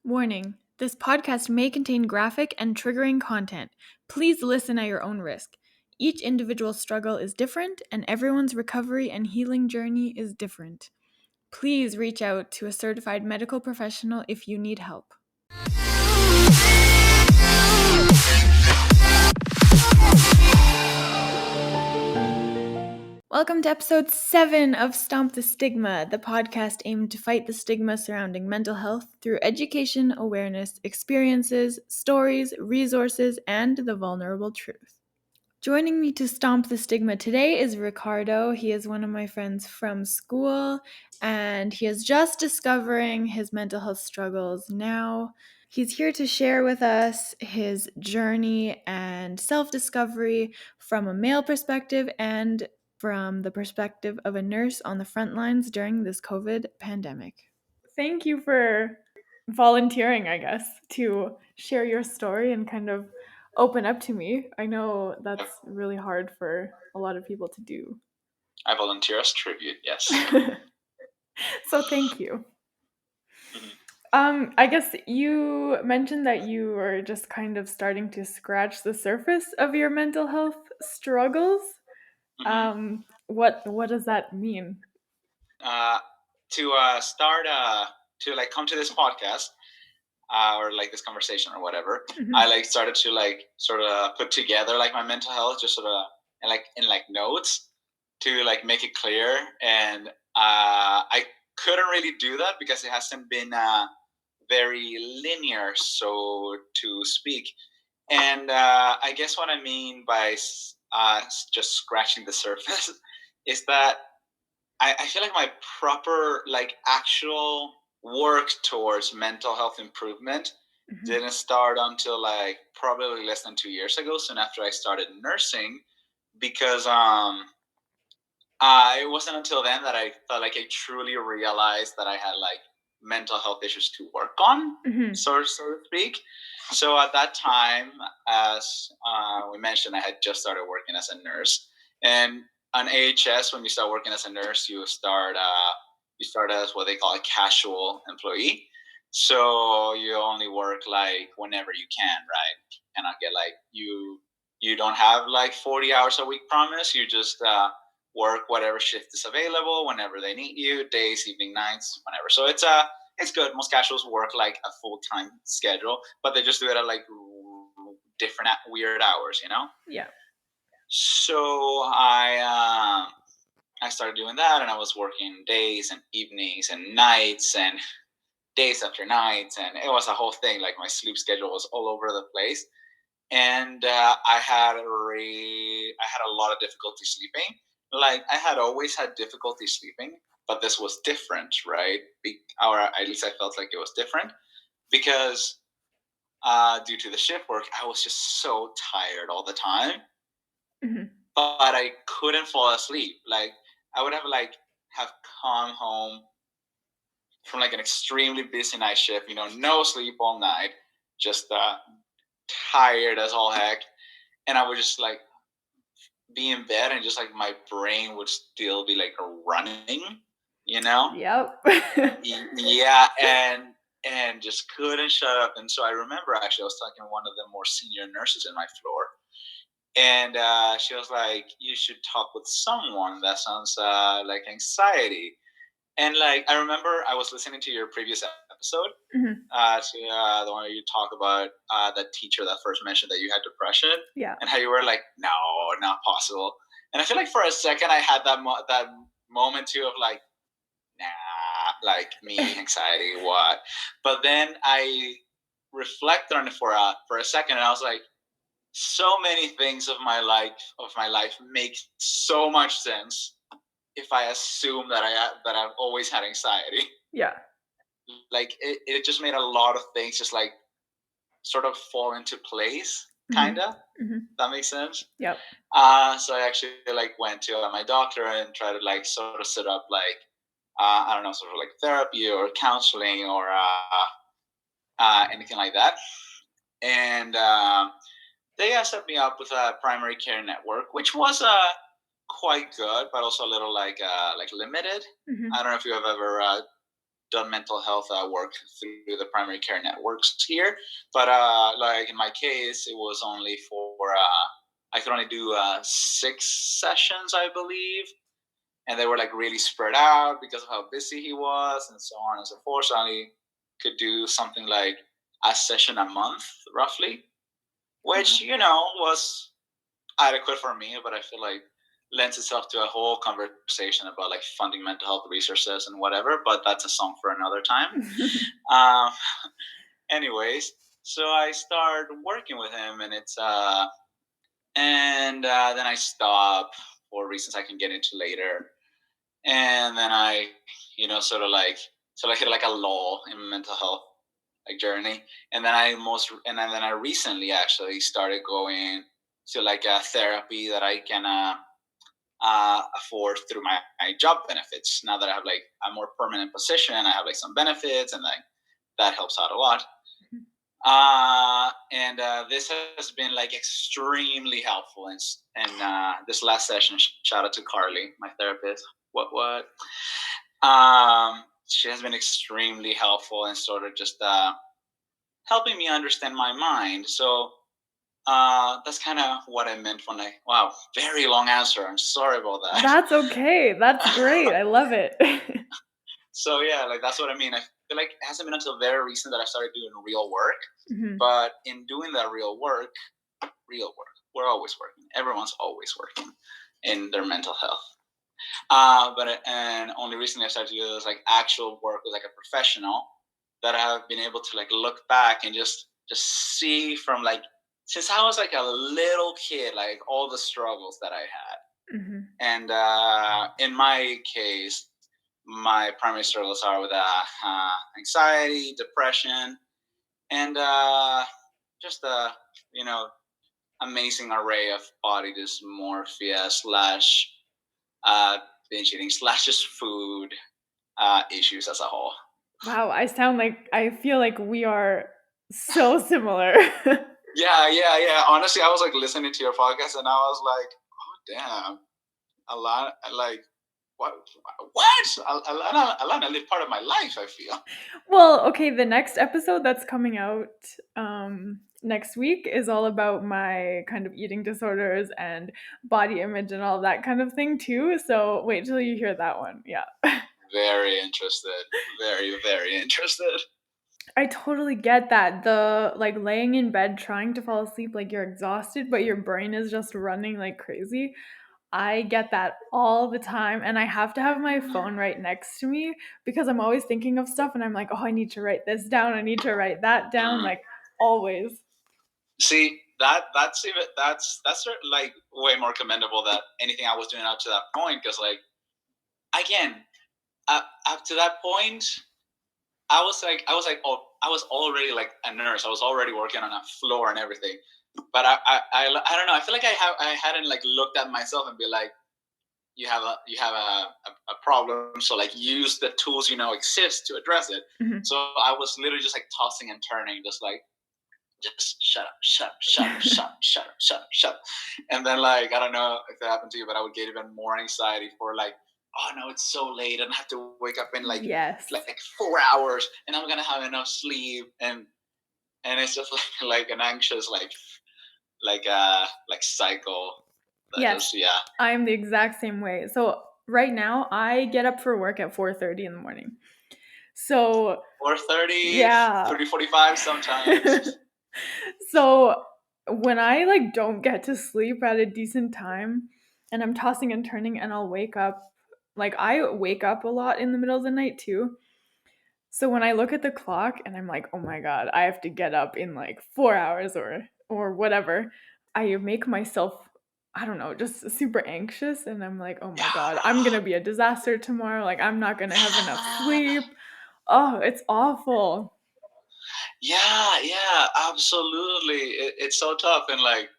Warning: this podcast may contain graphic and triggering content. Please listen at your own risk. Each individual struggle is different, and everyone's recovery and healing journey is different. Please reach out to a certified medical professional if you need help. Welcome to episode 7 of Stomp the Stigma, the podcast aimed to fight the stigma surrounding mental health through education, awareness, experiences, stories, resources, and the vulnerable truth. Joining me to stomp the stigma today is Ricardo. He is one of my friends from school, and he is just discovering his mental health struggles now. He's here to share with us his journey and self-discovery from a male perspective and from the perspective of a nurse on the front lines during this COVID pandemic. Thank you for volunteering, I guess, to share your story and kind of open up to me. I know that's really hard for a lot of people to do. I volunteer as tribute, yes. So thank you. I guess you mentioned that you were just kind of starting to scratch the surface of your mental health struggles. What does that mean? To come to this podcast or like this conversation or whatever, I started to sort of put together my mental health just sort of in notes to make it clear, and I couldn't really do that because it hasn't been very linear, so to speak. And I guess what I mean by just scratching the surface is that I feel like my proper actual work towards mental health improvement didn't start until probably less than 2 years ago, soon after I started nursing, because it wasn't until then that I felt like I truly realized that I had mental health issues to work on, so to speak. So at that time, as we mentioned, I had just started working as a nurse, and on AHS, when you start working as a nurse, you start as what they call a casual employee. So you only work whenever you can, right? You cannot get you don't have 40 hours a week promise. You just work whatever shift is available whenever they need you, days, evening, nights, whenever. So it's good. Most casuals work a full-time schedule, but they just do it at different weird hours, Yeah. So I started doing that, and I was working days and evenings and nights and days after nights, and it was a whole thing. My sleep schedule was all over the place, and I had a lot of difficulty sleeping. I had always had difficulty sleeping, but this was different, right? Or at least I felt like it was different because due to the shift work, I was just so tired all the time. But I couldn't fall asleep. I would have come home from an extremely busy night shift, no sleep all night, just tired as all heck, and I would just be in bed, and just my brain would still be running, Yep. Yeah, and just couldn't shut up. And so I remember actually I was talking to one of the more senior nurses in my floor, and she was like, "You should talk with someone. That sounds like anxiety." And I remember I was listening to your previous episode, to the one where you talk about the teacher that first mentioned that you had depression, and how you were like, "No, not possible." And I feel like for a second I had that moment too of nah, me, anxiety, what? But then I reflected on it for a second, and I was like, so many things of my life make so much sense if I assume that I've always had anxiety. Yeah. It just made a lot of things just sort of fall into place, kind of. That makes sense. Yep. So I actually went to my doctor and tried to sort of set up I don't know, sort of therapy or counseling or anything like that. And they set me up with a primary care network, which was quite good, but also a little limited. I don't know if you have ever done mental health work through the primary care networks here, but like in my case, it was only for I could only do 6 sessions, I believe, and they were like really spread out because of how busy he was and so on and so forth. So I only could do something like a session a month, roughly, which was adequate for me, but I feel like lends itself to a whole conversation about like funding mental health resources and whatever. But that's a song for another time. Um, anyways, so I started working with him, and then I stop for reasons I can get into later, and then I, sort of like hit like a lull in my mental health like journey, and then I recently actually started going to like a therapy that I can afford through my job benefits. Now that I have like a more permanent position, I have like some benefits, and like that helps out a lot. And this has been like extremely helpful. And this last session, shout out to Carly, my therapist. What? She has been extremely helpful and sort of just helping me understand my mind. So that's kind of what I meant when wow, very long answer. I'm sorry about that. That's okay. That's great. I love it. So yeah, like that's what I mean. I feel like it hasn't been until very recent that I started doing real work. Mhm. But in doing that real work, we're always working. Everyone's always working in their mental health. And only recently I started to do this like actual work with like a professional that I have been able to like look back and just see from like since I was like a little kid, like all the struggles that I had. Mhm. And in my case, my primary struggles are with anxiety, depression, and just a amazing array of body dysmorphia slash binge eating slash just food issues as a whole. Wow, I feel like we are so similar. Yeah. Honestly, I was like listening to your podcast and I was like, oh damn, a lot like what? Alana lived part of my life, I feel. Well, okay, the next episode that's coming out next week is all about my kind of eating disorders and body image and all that kind of thing too. So wait till you hear that one. Yeah. Very interested. Very interested. I totally get that. The like laying in bed trying to fall asleep, like you're exhausted, but your brain is just running like crazy. I get that all the time, and I have to have my phone right next to me because I'm always thinking of stuff and I'm like, "Oh, I need to write this down. I need to write that down." Like always. See, that's like way more commendable than anything I was doing up to that point. Because like again, up to that point, I was already like a nurse. I was already working on a floor and everything. But I don't know. I feel like I hadn't like looked at myself and be like, you have a problem. So like use the tools exist to address it. Mhm. So I was literally just like tossing and turning, just shut up. And then like I don't know if it happened to you, but I would get even more anxiety for like, oh no, it's so late and I have to wake up in Yes. like 4 hours and I'm gonna have enough sleep and it's just like an anxious like cycle that Yes. just yeah. I'm the exact same way. So right now I get up for work at 4:30 in the morning. So 4:30, yeah. 3:45 sometimes. So when I like don't get to sleep at a decent time and I'm tossing and turning and I'll wake up, like I wake up a lot in the middle of the night too. So when I look at the clock and I'm like, "Oh my god, I have to get up in like 4 hours or whatever." I make myself I don't know, just super anxious and I'm like, "Oh my god, I'm going to be a disaster tomorrow. Like I'm not going to have enough sleep." Oh, it's awful. Yeah, absolutely. It's so tough, and like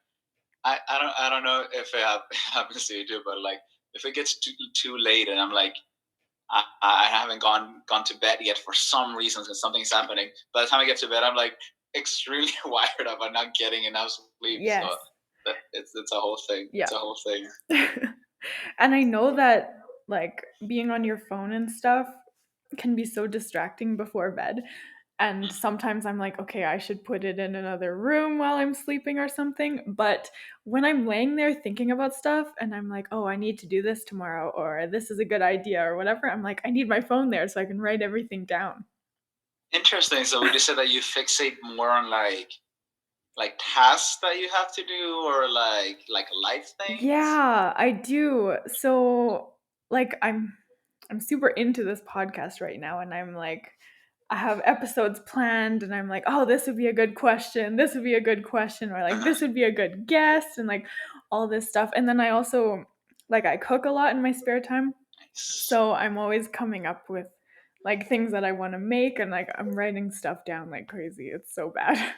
I don't know if it happens to you too, but like if it gets too late, and I'm like I haven't gone to bed yet for some reasons, and something's happening. By the time I get to bed, I'm like extremely wired up. I'm not getting enough sleep, so Yes. it's a whole thing. Yeah. It's a whole thing. And I know that like being on your phone and stuff can be so distracting before bed. And sometimes I'm like, okay, I should put it in another room while I'm sleeping or something. But when I'm laying there thinking about stuff and I'm like, oh, I need to do this tomorrow, or this is a good idea, or whatever, I'm like, I need my phone there so I can write everything down. Interesting. So would you say that you fixate more on like tasks that you have to do, or like life things? Yeah, I do. So like I'm super into this podcast right now and I'm like I have episodes planned and I'm like, "Oh, this would be a good question. This would be a good question," or like this would be a good guest and like all this stuff. And then I also like I cook a lot in my spare time. Nice. So I'm always coming up with like things that I want to make and like I'm writing stuff down like crazy. It's so bad.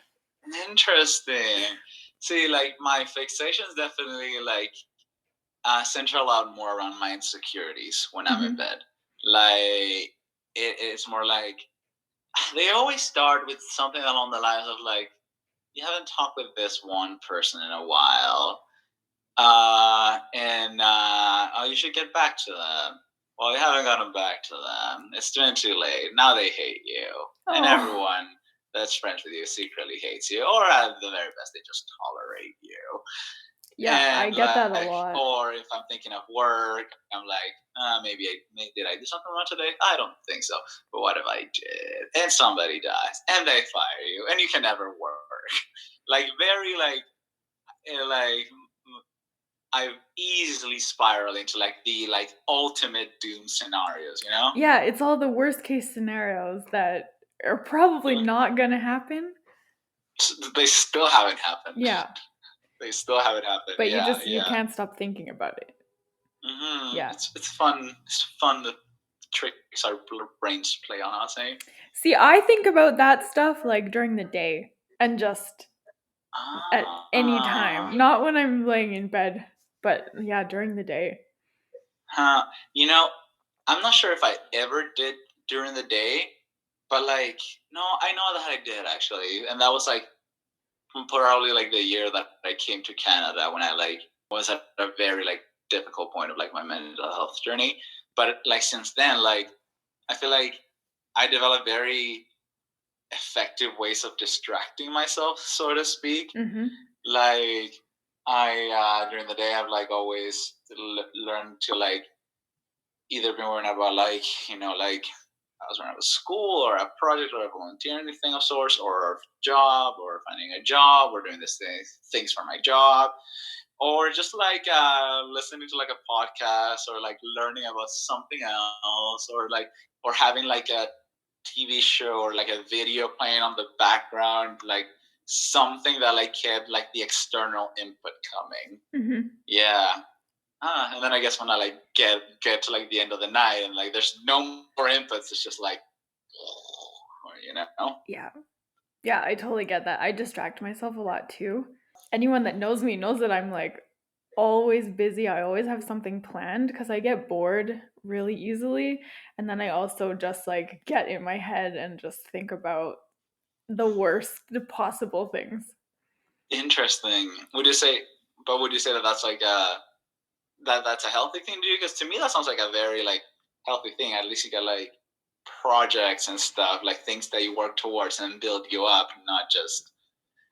Interesting. See, like my fixations definitely like center a lot more around my insecurities when I'm in Mhm. bed. Like it's more like they always start with something along the lines of like, you haven't talked with this one person in a while, and oh, you should get back to them. Well, you haven't gotten back to them. It's been too late. Now they hate you, and Oh. everyone that's friends with you secretly hates you, or at the very best, they just tolerate you. Yeah, I And get that a like, lot. or if I'm thinking of work, I'm like, maybe did I do something wrong today? I don't think so. But what if I did? And somebody dies, and they fire you, and you can never work. Like very like I easily spiral into like the like ultimate doom scenarios, you know? Yeah, it's all the worst case scenarios that are probably not gonna happen. They still haven't happened. Yeah, They still haven't happened. but Yeah, you yeah. can't stop thinking about it. Yeah. It's fun. It's fun the tricks our brains play on us, eh? See, I think about that stuff like during the day and just at any Ah, time, not when I'm laying in bed, but yeah, during the day. huh. You know, I'm not sure if I ever did during the day, but like, no, I know that I did actually, and that was like probably like the year that I came to Canada when I like was at a very like difficult point of like my mental health journey. But like since then, like I feel like I developed very effective ways of distracting myself, so to speak. Mhm. Like I during the day I've like always learned to like either been worrying about like like I was running a school or a project or a volunteering thing of sorts, or a job, or finding a job, or doing this things for my job, or just like listening to like a podcast, or like learning about something else, or like or having like a TV show or like a video playing on the background, like something that like kept like the external input coming. Mhm. Yeah. And then I guess when I like get to like the end of the night and like there's no more inputs, it's just like, you know. Yeah. Yeah, I totally get that. I distract myself a lot too. Anyone that knows me knows that I'm like always busy. I always have something planned because I get bored really easily. And then I also just like get in my head and just think about the worst possible things. Interesting. Would you say that that's like that's a healthy thing to do? Because to me that sounds like a very like healthy thing. At least you got like projects and stuff, like things that you work towards and build you up, not just.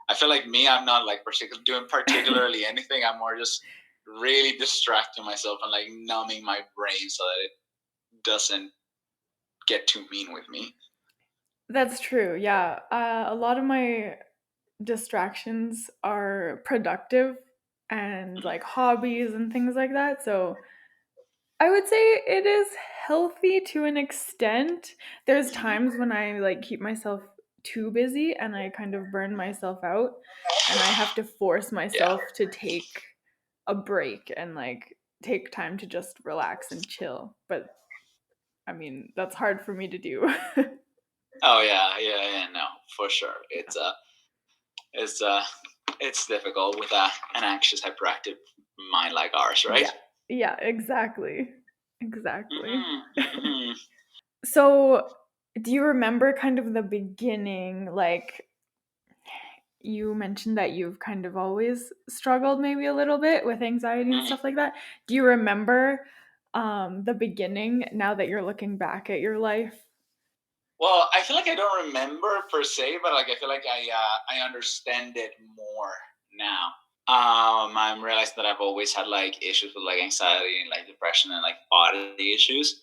I feel like me, I'm not like doing particularly anything. I'm more just really distracting myself and like numbing my brain so that it doesn't get too mean with me. That's true. Yeah. A lot of my distractions are productive and like hobbies and things like that. So I would say it is healthy to an extent. There's times when I like keep myself too busy and I kind of burn myself out and I have to force Yeah. myself to take a break and like take time to just relax and chill. But I mean, that's hard for me to do. Oh yeah, yeah, no, for sure. It's it's difficult with an anxious, hyperactive mind like ours, right? Yeah. Yeah, exactly. Exactly. Mm-hmm. So, do you remember kind of the beginning? Like, you mentioned that you've kind of always struggled maybe a little bit with anxiety and Mm-hmm. stuff like that. Do you remember the beginning now that you're looking back at your life? Well, I feel like I don't remember per se, but like I feel like I understand it more now. I'm realizing that I've always had like issues with like anxiety and like depression and like body issues.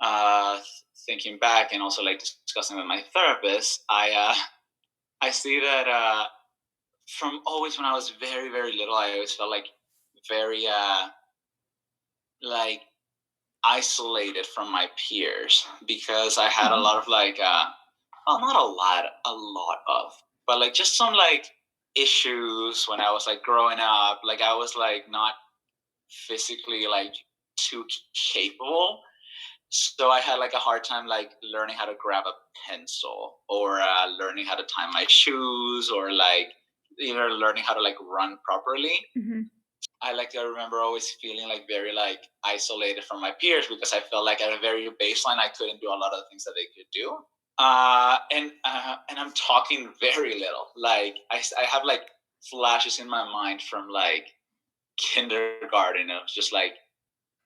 Uh, Thinking back and also like discussing with my therapist, I see that from always when I was very little, I always felt like very like isolated from my peers because I had a lot of like well, not a lot of, but like just some like issues when I was like growing up. Like I was like not physically like too capable, so I had like a hard time like learning how to grab a pencil or learning how to tie my shoes or like either learning how to like run properly. Mm-hmm. I remember always feeling like very like isolated from my peers because I felt like at a very baseline I couldn't do a lot of the things that they could do. And I'm talking very little. Like I have like flashes in my mind from like kindergarten of just like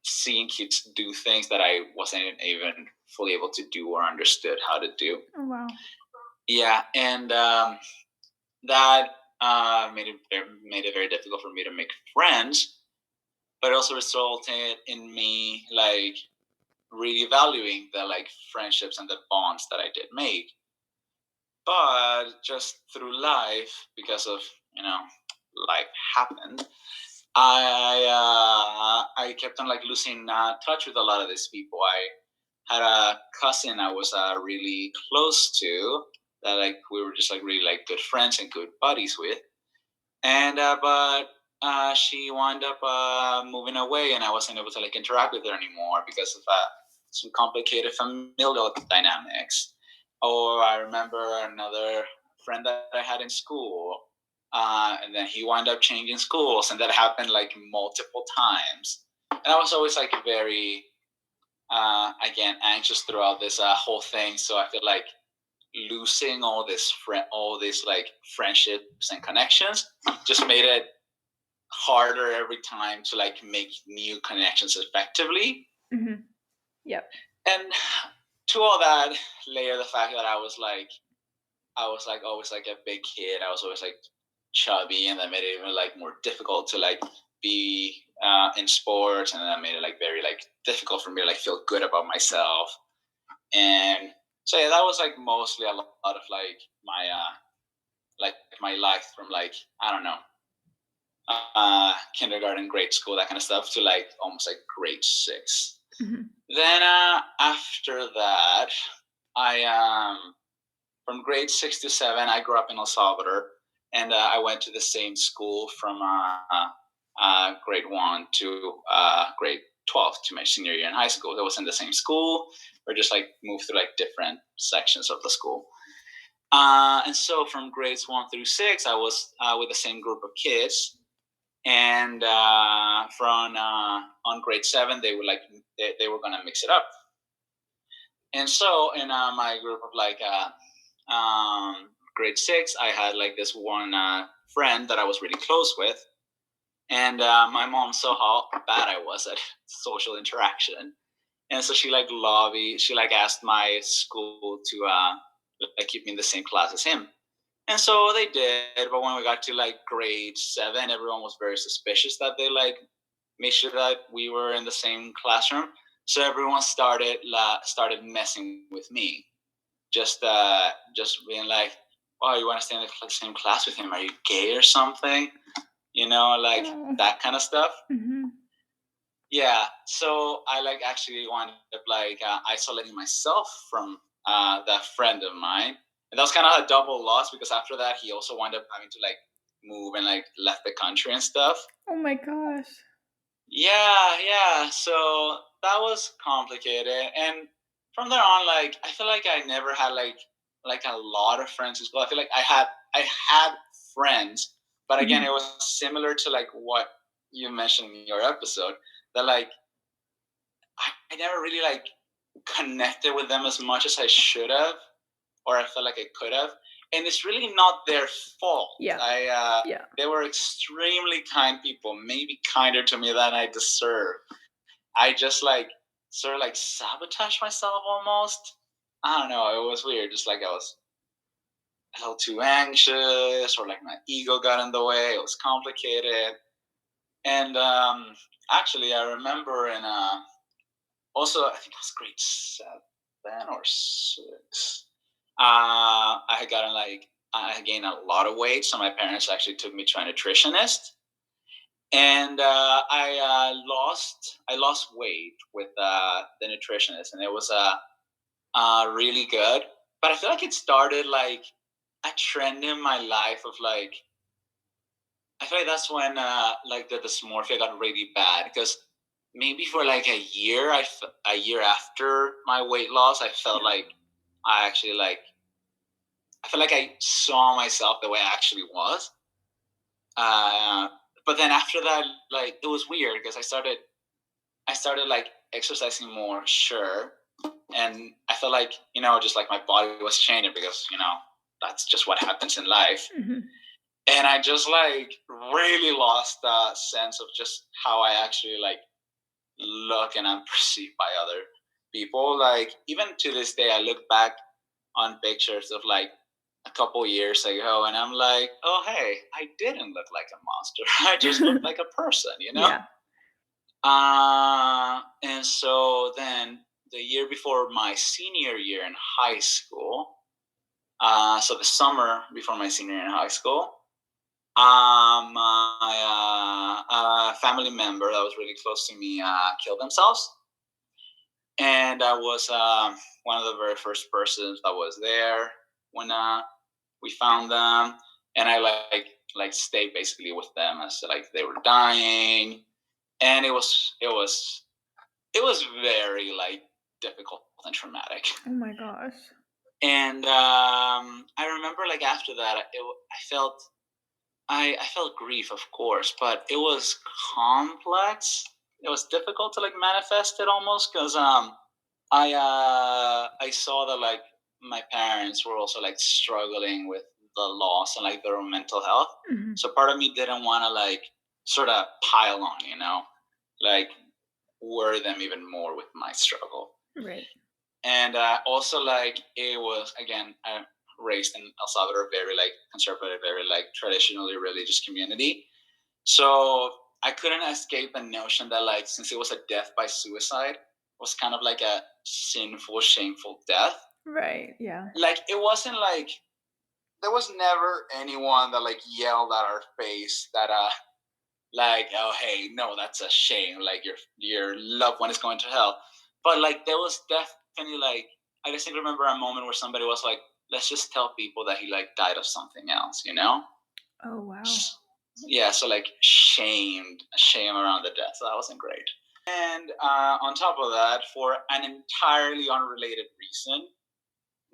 seeing kids do things that I wasn't even fully able to do or understood how to do. Oh wow. Yeah, and that made it very difficult for me to make friends, but it also resulted in me like reevaluating the like friendships and the bonds that I did make. But just through life, because of life happened, I kept on like losing touch with a lot of these people. I had a cousin I was really close to that like we were just like really like good friends and good buddies with, and but she wound up moving away, and I wasn't able to like interact with her anymore because of some complicated familial dynamics. Or I remember another friend that I had in school, and then he wound up changing schools, and that happened like multiple times. And I was always like very, again, anxious throughout this whole thing. So I feel like losing all these like friendships and connections just made it harder every time to like make new connections effectively. Mm-hmm. Yep. And to all that, layer the fact that I was like always like a big kid. I was always like chubby, and that made it even like more difficult to like be in sports, and that made it like very like difficult for me to like feel good about myself. And so yeah, that was like mostly a lot of like my life from like I don't know kindergarten, grade school, that kind of stuff to like almost like grade 6. Mm-hmm. Then after that, I from grade 6 to 7, I grew up in El Salvador, and I went to the same school from grade 1 to grade 12 to my senior year in high school. That was in the same school. Or just like moved through like different sections of the school. And so from grades 1 through 6, I was with the same group of kids. And from on grade 7, they were like they were gonna mix it up. And so in my group of like grade 6, I had like this one friend that I was really close with, and my mom saw how bad I was at social interaction, and so she like asked my school to like keep me in the same class as him. And so they did, but when we got to like grade 7, everyone was very suspicious that they like made sure that we were in the same classroom. So everyone started messing with me, just being like, "Oh, you want to stay in the same class with him? Are you gay or something?" Like that kind of stuff. Mm-hmm. Yeah. So I like actually wound up like isolating myself from that friend of mine, and that was kind of a double loss because after that he also wound up having to like move and like left the country and stuff. Oh my gosh. Yeah. So that was complicated, and from there on, like I feel like I never had like a lot of friends in school. I feel like I had friends, but again, it was similar to like what you mentioned in your episode that like I never really like connected with them as much as I should have, or I felt like I could have. And it's really not their fault. Yeah. Yeah. They were extremely kind people, maybe kinder to me than I deserve. I just like sort of like sabotage myself almost. I don't know, it was weird. Just like I was a little too anxious, or like my ego got in the way. It was complicated. And actually, I remember in also, I think it was grade 7 or 6. I had gotten like I had gained a lot of weight, so my parents actually took me to a nutritionist, and I lost weight with the nutritionist, and it was really good. But I feel like it started like a trend in my life of like I feel like that's when like the dysmorphia got really bad because maybe for like a year, a year after my weight loss, I felt Yeah. like I actually like I felt like I saw myself the way I actually was. Uh, but then after that, like it was weird because I started like exercising more, sure, and I felt like just like my body was changing because that's just what happens in life. Hmm. And I just like really lost that sense of just how I actually like look and I'm perceived by other people. Like even to this day, I look back on pictures of like a couple years ago, and I'm like, oh hey, I didn't look like a monster. I just looked like a person, you know. Yeah. And so then the year before my senior year in high school, so the summer before my senior year in high school, my family member that was really close to me killed themselves, and I was one of the very first persons that was there when we found them, and I like stayed basically with them as like they were dying, and it was very like difficult and traumatic. Oh my gosh. And I remember like after that, I felt grief, of course, but it was complex. It was difficult to like manifest it almost because I saw that like my parents were also like struggling with the loss and like their own mental health. Hmm. So part of me didn't want to like sort of pile on, like worry them even more with my struggle. Right. And also like it was again raised in El Salvador, very like conservative, very like traditionally religious community. So I couldn't escape the notion that like since it was a death by suicide, was kind of like a sinful, shameful death. Right. Yeah. Like it wasn't like there was never anyone that like yelled at our face that like oh hey no that's a shame like your loved one is going to hell. But like there was definitely like I distinctly remember a moment where somebody was like let's just tell people that he like died of something else, Oh wow. yeah, so like shame around the death, so that wasn't great. And on top of that, for an entirely unrelated reason,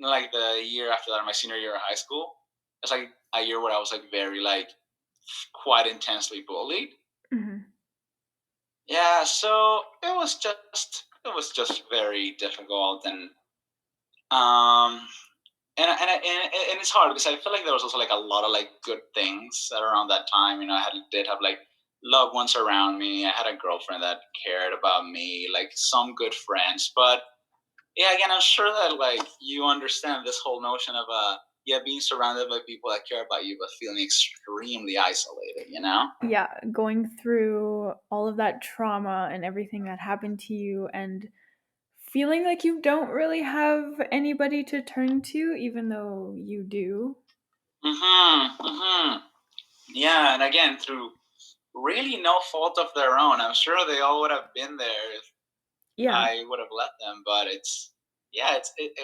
like the year after that, my senior year of high school, it's like a year where I was like very like quite intensely bullied. Hmm. Yeah, so it was just very difficult, um and it's hard because I feel like there was also like a lot of like good things that around that time. I did have like loved ones around me. I had a girlfriend that cared about me, like some good friends. But yeah, again, I'm sure that like you understand this whole notion of yeah being surrounded by people that care about you, but feeling extremely isolated. Yeah, going through all of that trauma and everything that happened to you and feeling like you don't really have anybody to turn to, even though you do. Mm-hmm. Yeah, and again through really no fault of their own. I'm sure they all would have been there if Yeah. I would have let them, but it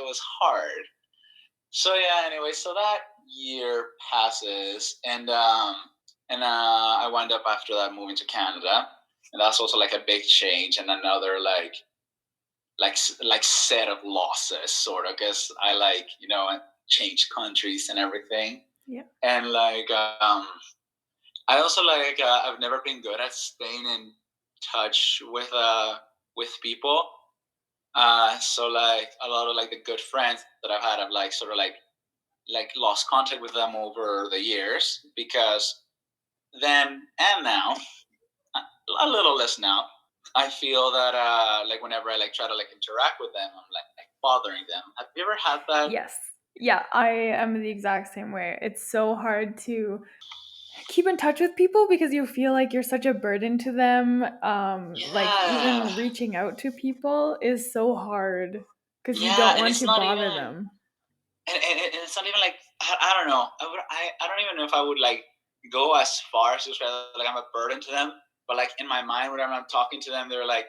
was hard. So yeah, anyway, so that year passes, and I wind up after that moving to Canada, and that's also like a big change and another like set of losses, sort of, because I like changed countries and everything, Yeah. and like I also like I've never been good at staying in touch with people. So like a lot of like the good friends that I've had, I've like sort of like lost contact with them over the years because then and now a little less now. I feel that like whenever I like try to like interact with them, I'm like bothering them. Have you ever had that? Yes. Yeah, I am the exact same way. It's so hard to keep in touch with people because you feel like you're such a burden to them. Like Yeah. even reaching out to people is so hard because you Yeah, don't and want it's to not even, bother them. and it's not even like, I don't know. I don't even know if I would like go as far as to say like I'm a burden to them. But like in my mind, whenever I'm talking to them, they're like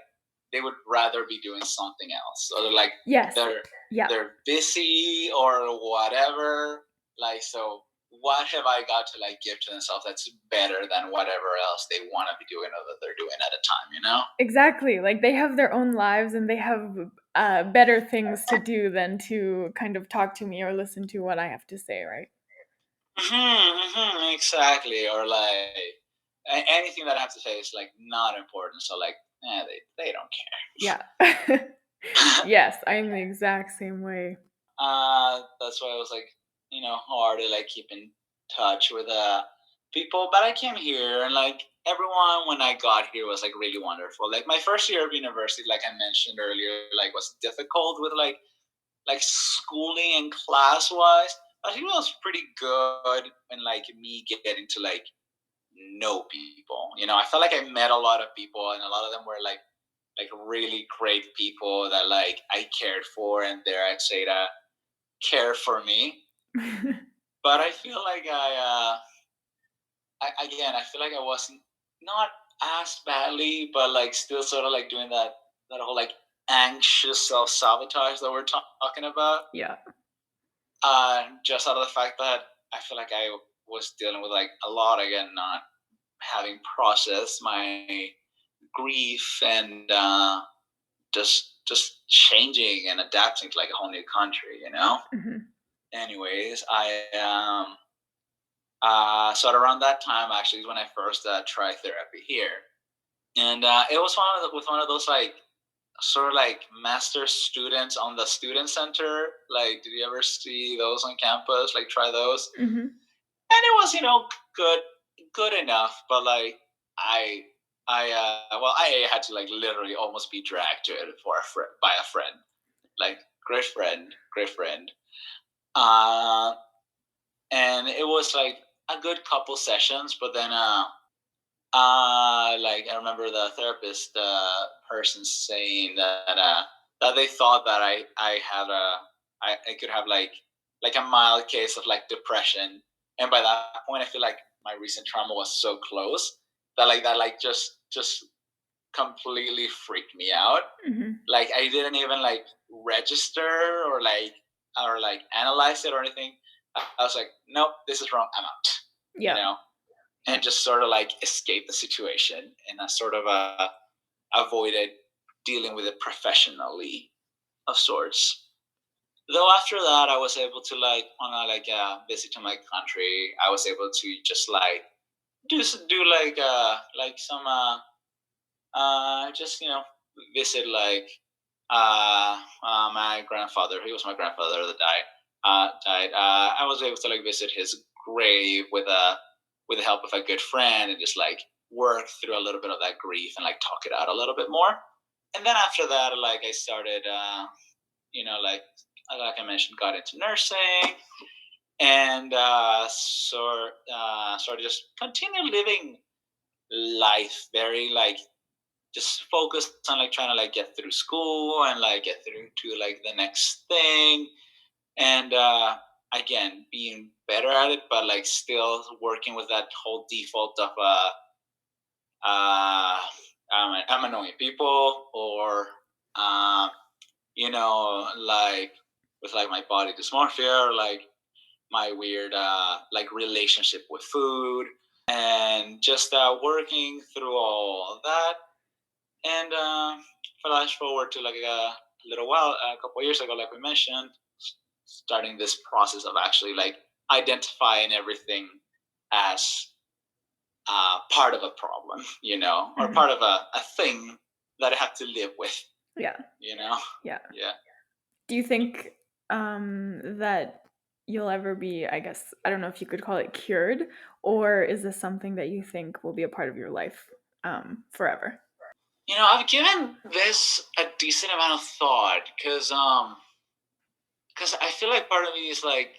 they would rather be doing something else, or they're like Yes. they're Yeah. they're busy or whatever. Like, so what have I got to like give to themselves that's better than whatever else they want to be doing or that they're doing at a time? You know? Exactly. Like they have their own lives and they have better things to do than to kind of talk to me or listen to what I have to say, right? Exactly. Or like anything that I have to say is like not important. So like, they don't Yeah. care. Yes, I'm the exact same way. That's why I was like, hard to like keep in touch with people. But I came here and like everyone when I got here was like really wonderful. Like my first year of university, like I mentioned earlier, like was difficult with like schooling and class wise. I think it was pretty good in like me getting to like know people. I felt like I met a lot of people, and a lot of them were like really great people that like I cared for, and there I'd say to care for me. But I feel like I feel like I wasn't not as badly, but like still sort of like doing that whole like anxious self sabotage that we're talking about. Yeah. Just out of the fact that I feel like I was dealing with like a lot again, not having processed my grief and just changing and adapting to like a whole new country. Mhm. Anyways, I so at around that time actually is when I first tried therapy here, and it was with one of those like sort of like master students on the student center. Like, did you ever see those on campus? Like, try those, Mhm. and it was good good enough, but like I I had to like literally almost be dragged to it for by a friend, like great friend. Uh, and it was like a good couple sessions, but then like I remember the therapist person saying that they thought that I had I could have like a mild case of like depression, and by that point I feel like my recent trauma was so close that like just completely freaked me out. Mhm. Like I didn't even like register or like analyze it or anything. I was like, nope, this is wrong. I'm out. You Yeah. know, Yeah. and just sort of like escape the situation, and I sort of avoided dealing with it professionally of sorts. Though after that, I was able to like on a like visit to my country. I was able to just like do like some just visit like my grandfather. He was my grandfather that died. I was able to like visit his grave with the help of a good friend and just like work through a little bit of that grief and like talk it out a little bit more. And then after that, like I started, like I mentioned, got into nursing and sort of just continue living life very like just focus on like trying to like get through school and like get through to like the next thing, and again being better at it, but like still working with that whole default of I'm annoying people, or uh, like with like my body dysmorphia, or like my weird like relationship with food, and just working through all of that. And flash forward to like a little while, a couple of years ago, like we mentioned, starting this process of actually like identifying everything as part of a problem, or Mhm. part of a thing that I have to live with, Yeah. you know? Yeah. Yeah. Do you think that you'll ever be, I guess, I don't know if you could call it cured, or is this something that you think will be a part of your life forever? I've given this a decent amount of thought because because I feel like part of me is like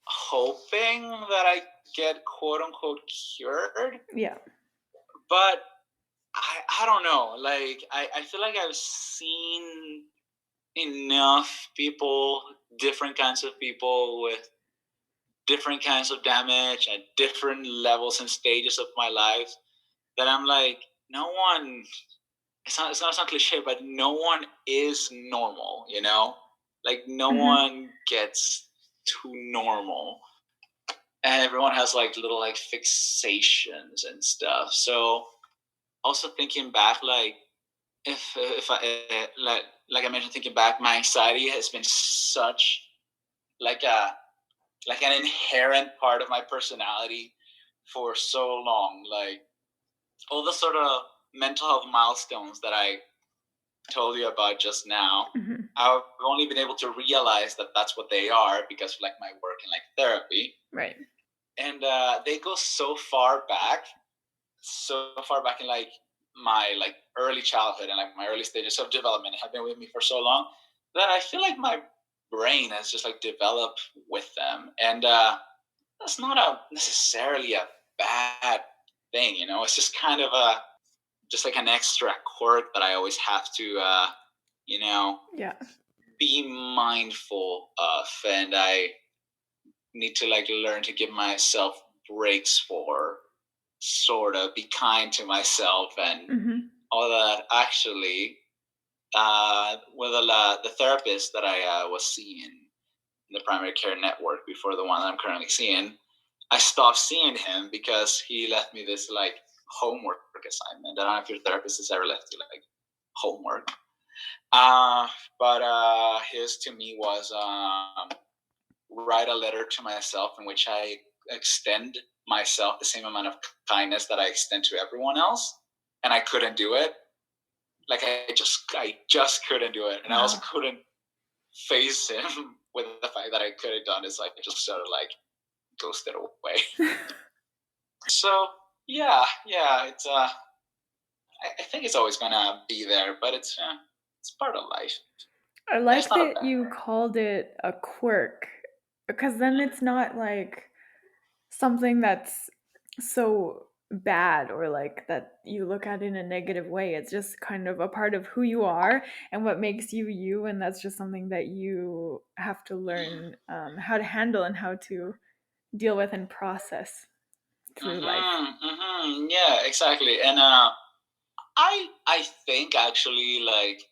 hoping that I get quote unquote cured, Yeah. but I don't know. Like I feel like I've seen enough people, different kinds of people with different kinds of damage at different levels and stages of my life that I'm like, no one. It's not cliche, but no one is normal. Like no one gets to normal, and everyone has like little like fixations and stuff. So also thinking back, like if I like I mentioned, thinking back, my anxiety has been such like a like an inherent part of my personality for so long. Like all the sort of mental health milestones that I told you about just now, I've only been able to realize that that's what they are because of like my work in like therapy. Right. And they go so far back in like my like early childhood and like my early stages of development have been with me for so long that I feel like my brain has just like developed with them. And that's not necessarily a bad thing. It's just kind of just like an extra quirk that I always have to Yeah. be mindful of, and I need to like learn to give myself breaks for, sort of be kind to myself and all that. Actually, with the therapist that I was seeing in the primary care network before the one that I'm currently seeing, I stopped seeing him because he left me this like homework assignment. I don't know if your therapist has ever left you like homework. But his to me was write a letter to myself in which I extend myself the same amount of kindness that I extend to everyone else, and I couldn't do it. Like I just couldn't do it, and I also couldn't face him with the fact that I could have done. It's like I just sort of like ghosted away. So yeah, it's I think it's always gonna be there, but it's part of life. I And it's like not a that bad. you called it a quirk because then it's not like something that's so bad or like that you look at in a negative way. It's just kind of a part of who you are and what makes you you, and that's just something that you have to learn how to handle and how to deal with and process through life. Yeah, exactly. And I think actually like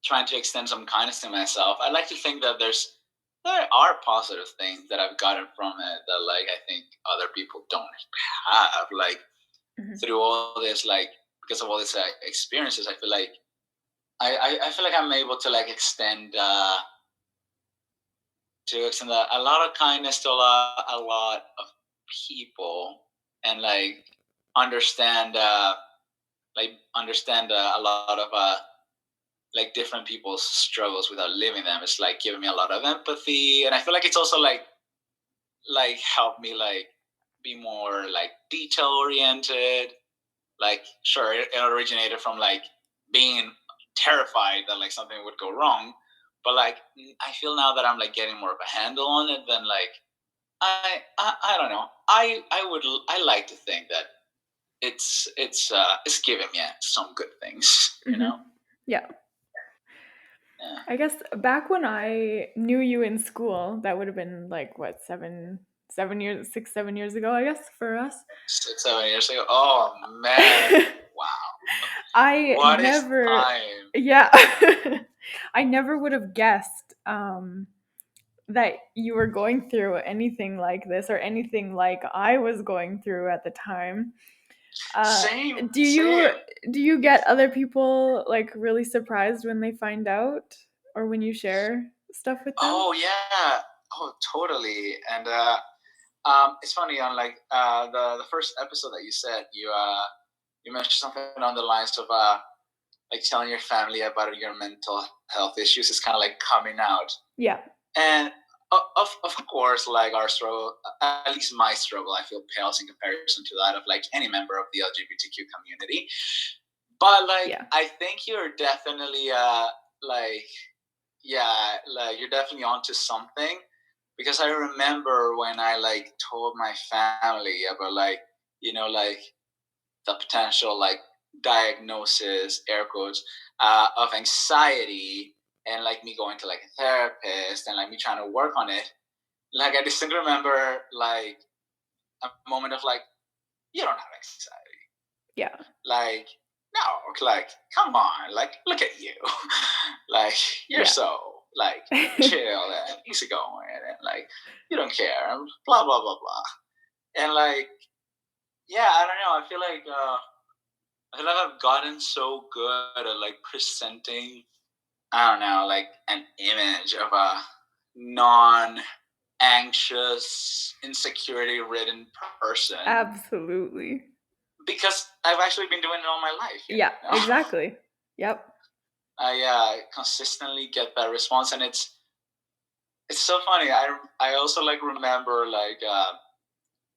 trying to extend some kindness to myself. I like to think that there are positive things that I've gotten from it that like I think other people don't have. Like through all this, like because of all these experiences, I feel like I feel like I'm able to like extend a lot of kindness to a lot of people, and understand a lot of like different people's struggles without living them. It's like giving me a lot of empathy, and I feel like it's also like helped me like be more like detail oriented. Like sure, it originated from like being terrified that like something would go wrong, but like I feel now that I'm like getting more of a handle on it than like I don't know. I like to think that it's giving me some good things. Yeah. Yeah. I guess back when I knew you in school, that would have been like what, 7 years, 6, 7 years ago, I guess, for us. 6, 7 years ago. Oh man! Wow. I What is never, time? yeah, I never would have guessed that you were going through anything like this or anything like I was going through at the time. Uh, Same. do you Same. do you get other people like really surprised when they find out or when you share stuff with them? Oh yeah. Oh totally. And it's funny on like the first episode that you said you mentioned something on the lines of like telling your family about your mental health issues is kind of like coming out. Yeah. And of course, like our struggle, at least my struggle, I feel pales in comparison to that of like any member of the LGBTQ community. But like, Yeah. I think you're definitely like yeah, like you're definitely onto something because I remember when I like told my family about like like the potential like diagnosis air quotes of anxiety and like me going to like a therapist and like me trying to work on it. Like I distinctly remember like a moment of like, you don't have anxiety. Yeah. Like, no, like, come on, like, look at you. Like, you're Yeah. so, like, chill and easygoing and, like, you don't care, and blah, blah, blah, blah. And, like, yeah, I don't know. I feel like I've gotten so good at, like, presenting, I don't know, like, an image of a non anxious, insecurity ridden person Absolutely. because I've actually been doing it all my life, Yeah, exactly. Yep. I consistently get that response, and it's so funny. I also like remember like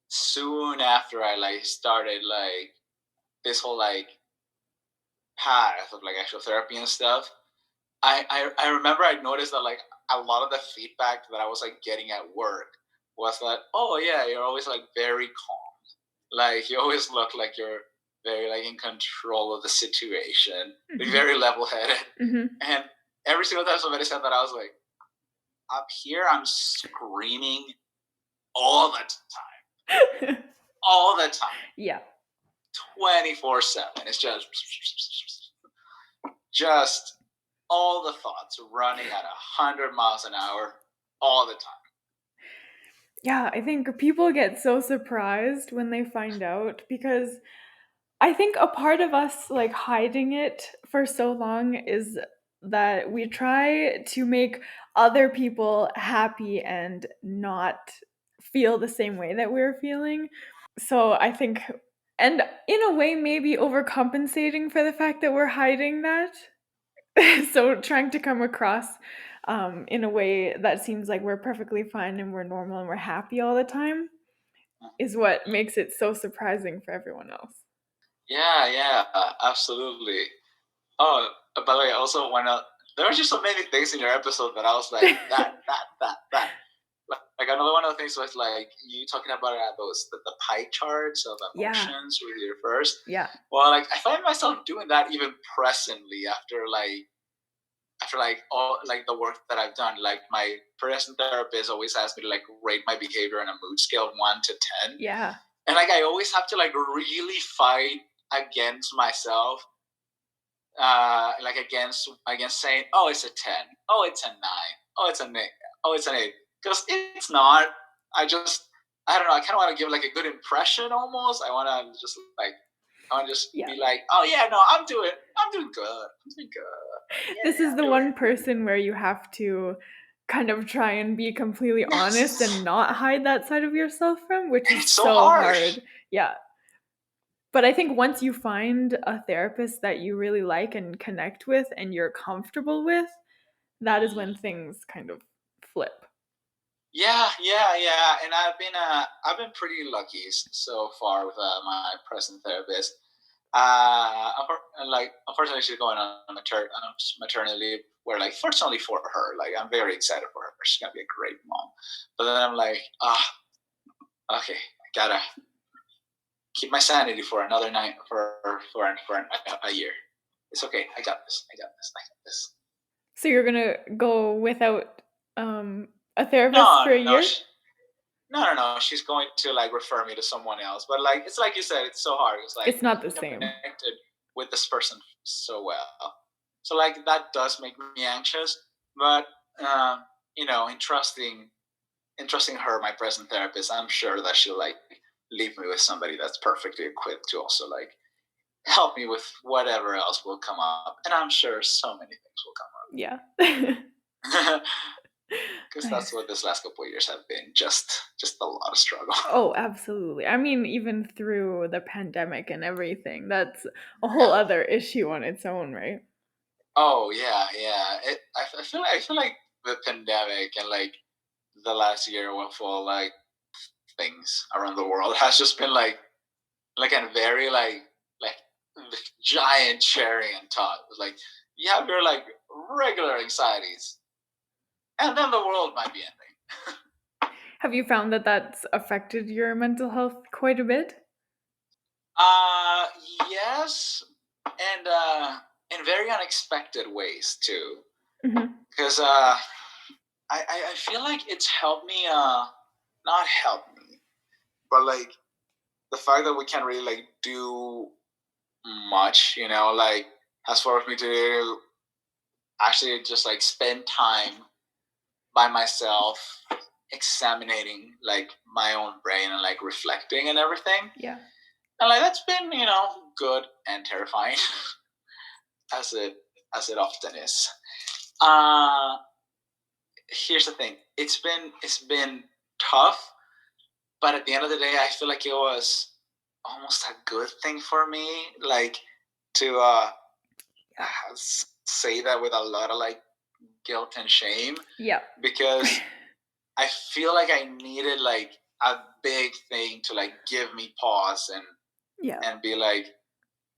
soon after I like started like this whole like path of like actual therapy and stuff. I remember I noticed that like a lot of the feedback that I was like getting at work was that, oh yeah, you're always like very calm, like you always look like you're very like in control of the situation, Mhm. very level headed, Mhm. and every single time somebody said that, I was like, up here, I'm screaming all the time, all the time, Yeah. 24/7. It's just all the thoughts running at 100 miles an hour all the time. Yeah, I think people get so surprised when they find out because I think a part of us like hiding it for so long is that we try to make other people happy and not feel the same way that we're feeling. So I think, and in a way, maybe overcompensating for the fact that we're hiding that. So trying to come across in a way that seems like we're perfectly fine and we're normal and we're happy all the time is what Mhm. makes it so surprising for everyone else. Yeah, yeah, absolutely. Oh, by the way, also when there were just so many things in your episode that I was like that. Like another one of the things was like you talking about the pie charts of Yeah, emotions with your first. yeah, Well, like I find myself doing that even presently after like all like the work that I've done. Like my present therapist always asks me to like rate my behavior on a mood scale of 1 to 10, yeah, and like I always have to like really fight against myself, like against saying, oh, it's a 10, oh, it's a 9, oh, it's an 8, oh, it's an 8, because it's not. I just I don't know. I kind of want to give like a good impression almost. I want to just yeah. be like, oh yeah, no, I'm doing good. I'm doing good. This Yeah, is I'm the doing one person where you have to kind of try and be completely honest yes. and not hide that side of yourself from, which And is it's so so hard. hard. Yeah. But I think once you find a therapist that you really like and connect with and you're comfortable with, that is when things kind of flip. Yeah, yeah, yeah. And I've been pretty lucky so far with my present therapist. Like unfortunately she's going on maternity leave. Where like fortunately for her, like I'm very excited for her. She's gonna be a great mom. But then I'm like, okay, I gotta keep my sanity for another night a year. It's okay. I got this. I got this. I got this. So you're gonna go without a therapist No, for a no, year? no, no, no. She's going to like refer me to someone else. But like it's like you said, it's so hard. It's like It's not the I've same. connected with this person so well. So like that does make me anxious. But um, entrusting her, my present therapist, I'm sure that she'll like leave me with somebody that's perfectly equipped to also like help me with whatever else will come up. And I'm sure so many things will Yeah. come up. Because that's Nice. what this last couple of years have been, just a lot of struggle. Oh, absolutely. I mean, even through the pandemic and everything, that's a whole Yeah. other issue on its own, right? Oh yeah, yeah. I feel like the pandemic and like the last year with all like things around the world has just been like a very like giant cherry on top. Like you have your like regular anxieties, and then the world might be ending. Have you found that that's affected your mental health quite a bit? Uh, yes, and in very unexpected ways too. Hmm. Because I feel like it's helped me. Not helped me, but like the fact that we can't really like do much, like has forced me to actually just like spend time by myself, examining like my own brain and like reflecting and everything. Yeah. And like that's been, good and terrifying as it often is. Uh Here's the thing. It's been tough, but at the end of the day I feel like it was almost a good thing for me. Like to Yeah. say that with a lot of like guilt and shame, Yeah. because I feel like I needed like a big thing to like give me pause Yeah. and be like,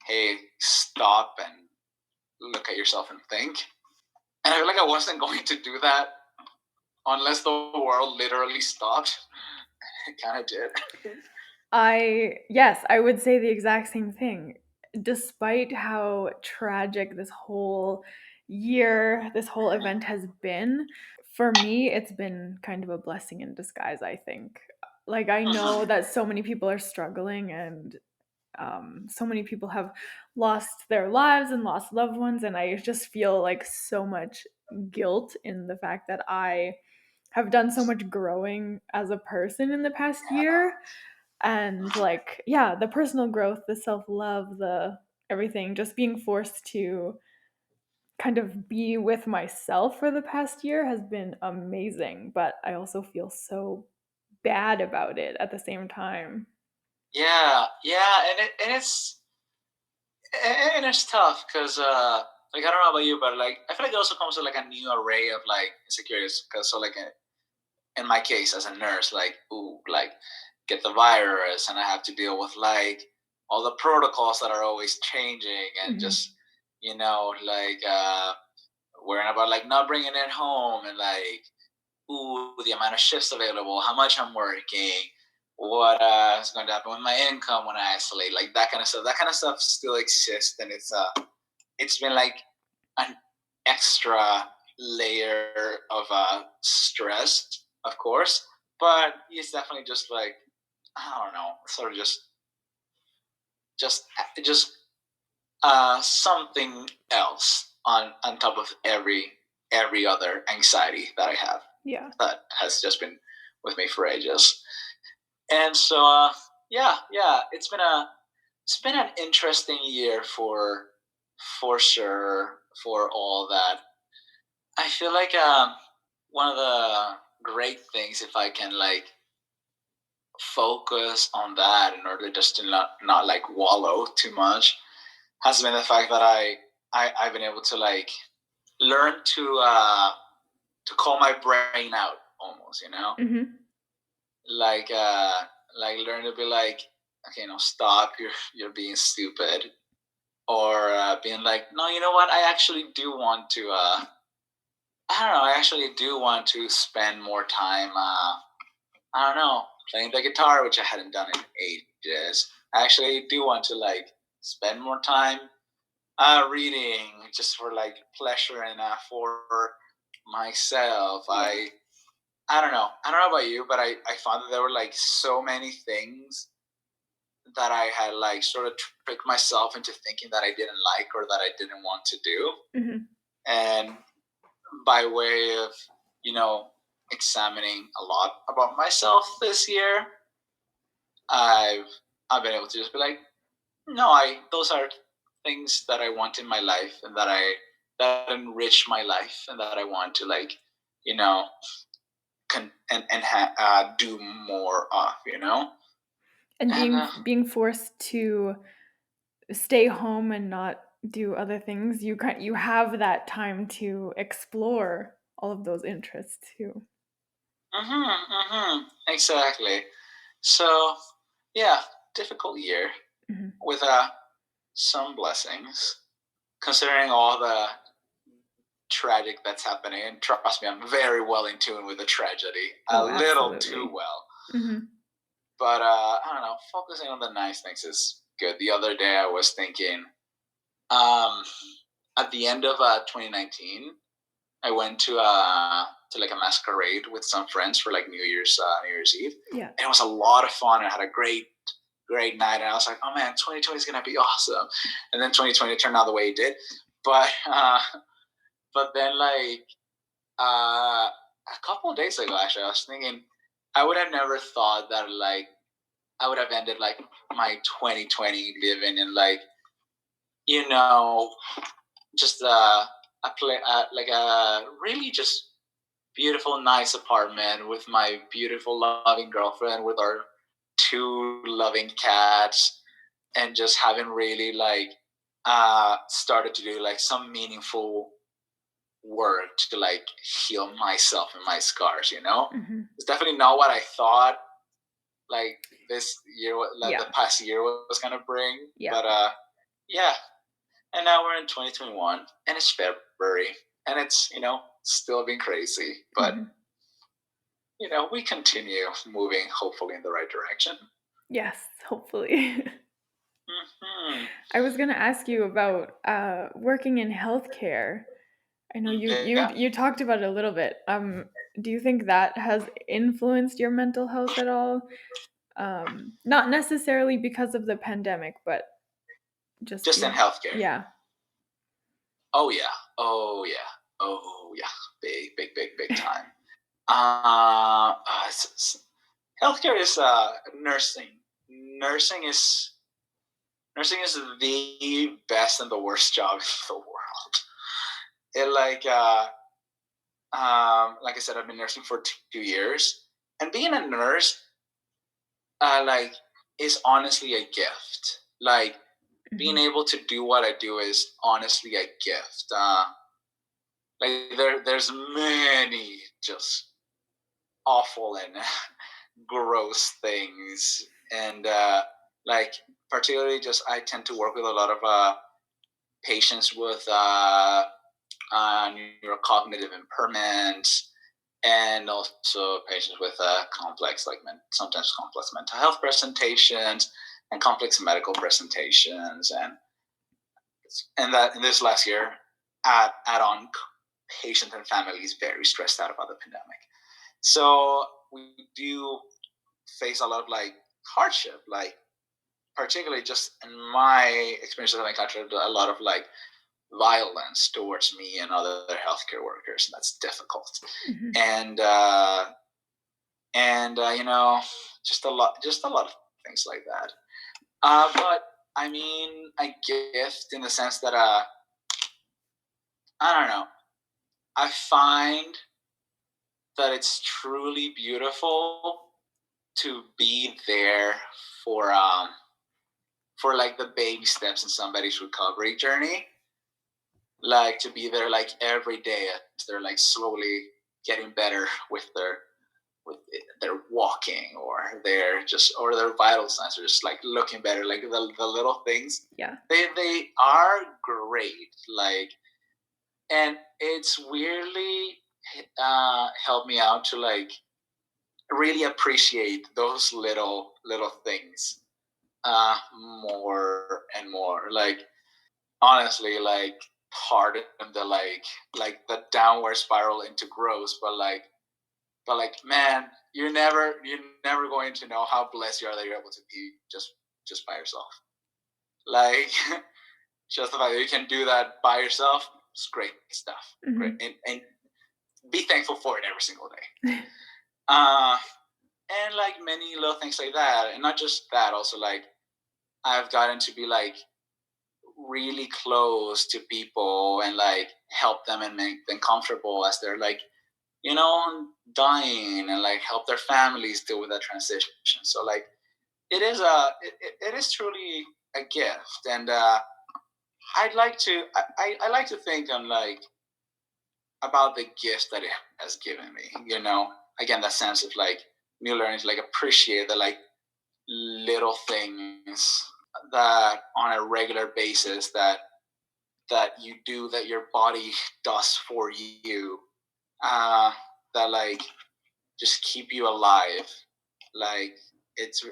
hey, stop and look at yourself and think. And I feel like I wasn't going to do that unless the world literally stopped. It kind of did. Yes, I would say the exact same thing. Despite how tragic this whole year, this whole event has been, for me, it's been kind of a blessing in disguise, I think. Like, I know Mhm. that so many people are struggling, and so many people have lost their lives and lost loved ones, and I just feel like so much guilt in the fact that I have done so much growing as a person in the past year. And like, yeah, the personal growth, the self-love, the everything, just being forced to kind of be with myself for the past year has been amazing, but I also feel so bad about it at the same time. Yeah, yeah, and it's tough because like I don't know about you, but like I feel like it also comes with like a new array of like insecurities. Because so like in my case as a nurse, like ooh, like get the virus, and I have to deal with like all the protocols that are always changing, and Mhm. just like worrying about like not bringing it home, and like ooh, the amount of shifts available, how much I'm working, what is going to happen with my income when I isolate, like that kind of stuff. That kind of stuff still exists, and it's been like an extra layer of stress, of course, but it's definitely just like I don't know, sort of just just something else on top of every other anxiety that I have Yeah. that has just been with me for ages. And so yeah, it's been an interesting year for sure, for all that. I feel like one of the great things, if I can like focus on that in order just to not like wallow too much, has been the fact that I've been able to like learn to call my brain out almost, Mhm. like learn to be like, okay, no, stop, you're being stupid, or being like, no, you know what, I actually do want to I don't know, I actually do want to spend more time I don't know, playing the guitar, which I hadn't done in ages. I actually do want to like spend more time reading, just for like pleasure and for myself. Yeah. I don't know about you, but I found that there were like so many things that I had like sort of tricked myself into thinking that I didn't like or that I didn't want to do. Mhm. And by way of, you know, examining a lot about myself this year, I've I've been able to just be like, no, I those are things that I want in my life, and that enrich my life, and that I want to like, you know, do more of, And and being forced to stay home and not do other things, you have that time to explore all of those interests too. exactly. So yeah, difficult year Mhm. with some blessings, considering all the tragic that's happening. And trust me, I'm very well in tune with the tragedy, a Oh, little too absolutely. well. Mm-hmm. But I don't know. Focusing on the nice things is good. The other day, I was thinking, um, at the end of 2019, I went to like a masquerade with some friends for like New Year's Eve. Yeah. And it was a lot of fun. I had a great night, and I was like, oh man, 2020 is gonna be awesome. And then 2020 turned out the way it did. But then like a couple of days ago, actually, I was thinking I would have never thought that like I would have ended like my 2020 living in like, you know, just like a really just beautiful, nice apartment with my beautiful, loving girlfriend, with our two loving cats, and just having really like started to do like some meaningful work to like heal myself and my scars. Mm-hmm. It's definitely not what I thought like this year, like Yeah. the past year was gonna bring. Yeah. But yeah. And now we're in 2021, and it's February, and it's still been crazy, but Mm-hmm. we continue moving, hopefully in the right direction. Yes, hopefully. Hmm. I was going to ask you about working in healthcare. I know you you Yeah, you talked about it a little bit. Do you think that has influenced your mental health at all? Not necessarily because of the pandemic, but just just in healthcare. yeah. Oh yeah, oh yeah, oh yeah, big, big, big, big time. Uh, uh, Healthcare is nursing. Nursing is nursing is the best and the worst job in the world. It like I said, I've been nursing for 2 years, and being a nurse, like, is honestly a gift. Like, being Mm-hmm. able to do what I do is honestly a gift. Like, there's many just awful and gross things, and like, particularly, just I tend to work with a lot of patients with neurocognitive impairments, and also patients with complex, like sometimes complex mental health presentations and complex medical presentations, and that in this last year, add on patients and families very stressed out about the pandemic. So we do face a lot of like hardship, like particularly just in my experience, I've encountered a lot of like violence towards me and other healthcare workers, and that's difficult. Mm-hmm. And just a lot of things like that. But I mean, a gift in the sense that I don't know. I find that it's truly beautiful to be there for like the baby steps in somebody's recovery journey, like to be there like every day as they're like slowly getting better with their walking, or their vital signs are just like looking better, like the little things. Yeah. They are great, like, and it's weirdly helped me out to like really appreciate those little things more and more. Like, honestly, like, pardon the like the downward spiral into gross, but like, man, you're never going to know how blessed you are that you're able to be just by yourself. Like, just the fact that you can do that by yourself, it's great stuff. Great, Mm-hmm. and be thankful for it every single day. uh and like many little things like that, and not just that, also like I've gotten to be like really close to people and like help them and make them comfortable as they're like dying, and like help their families deal with that transition. So like it is truly a gift, and I like to think on like about the gift that it has given me. Again, that sense of like me learning to like appreciate the like little things that on a regular basis that that you do, that your body does for you, that like just keep you alive. Like it's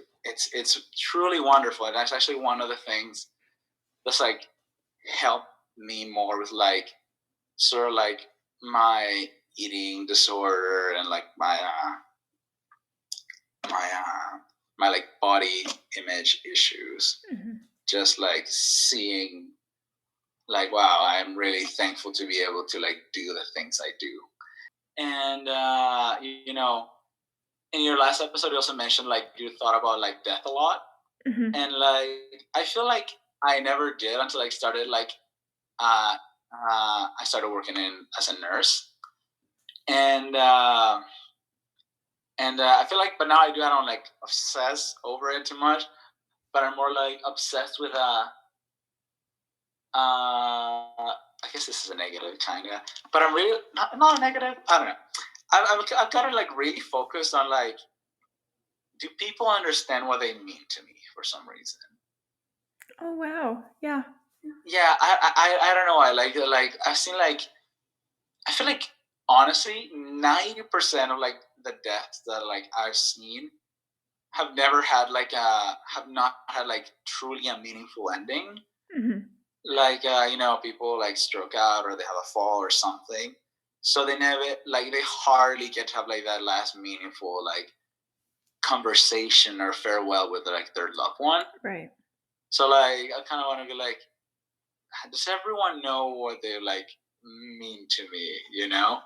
truly wonderful, and that's actually one of the things that's like helped me more with like sort of like my eating disorder and like my my like body image issues. Mm-hmm. Just like seeing like, wow, I'm really thankful to be able to like do the things I do. And you know, in your last episode, you also mentioned like you thought about like death a lot, Mm-hmm. and like I feel like I never did until I started like uh, I started working in as a nurse, and I feel like, but now I do. I don't like obsess over it too much, but I'm more like obsessed with I guess this is a negative kind of, but I'm really not a negative. I don't know. I've got to like really focus on like, do people understand what they mean to me for some reason? Oh wow. Yeah. Yeah, I don't know why. Like I've seen like I feel like honestly 90% of like the deaths that like I've seen have never had like have not had like truly a meaningful ending. Mm-hmm. Like you know, people like stroke out or they have a fall or something, so they never like they hardly get to have like that last meaningful like conversation or farewell with like their loved one. Right. So like I kind of want to be like, does everyone know what they like mean to me, you know?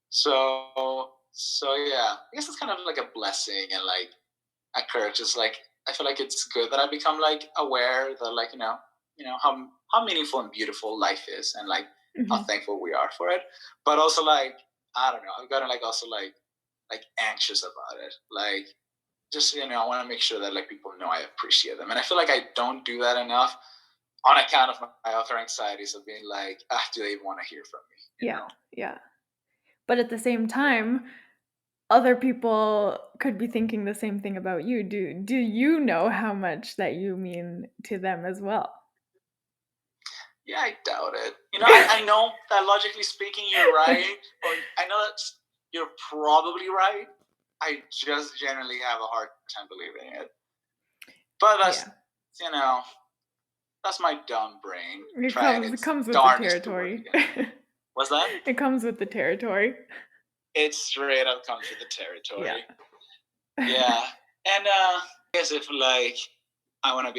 So yeah, I guess it's kind of like a blessing and like a curse. Just like I feel like it's good that I become like aware that like you know how meaningful and beautiful life is, and like how Mm-hmm. thankful we are for it. But also like I don't know, I've gotten like also like anxious about it. Like just you know, I want to make sure that like people know I appreciate them, and I feel like I don't do that enough on account of my other anxieties of being like, do they even want to hear from me? You Yeah. know? Yeah. But at the same time, other people could be thinking the same thing about you. Do you know how much that you mean to them as well? Yeah, I doubt it. You know, I know that logically speaking, you're right, or I know that you're probably right. I just generally have a hard time believing it. But that's Yeah. you know, that's my dumb brain It trying comes it its comes with the darndest to work territory. against me. What's that? It comes with the territory. It straight up comes with the Yeah. territory. Yeah, and I guess if like I'm gonna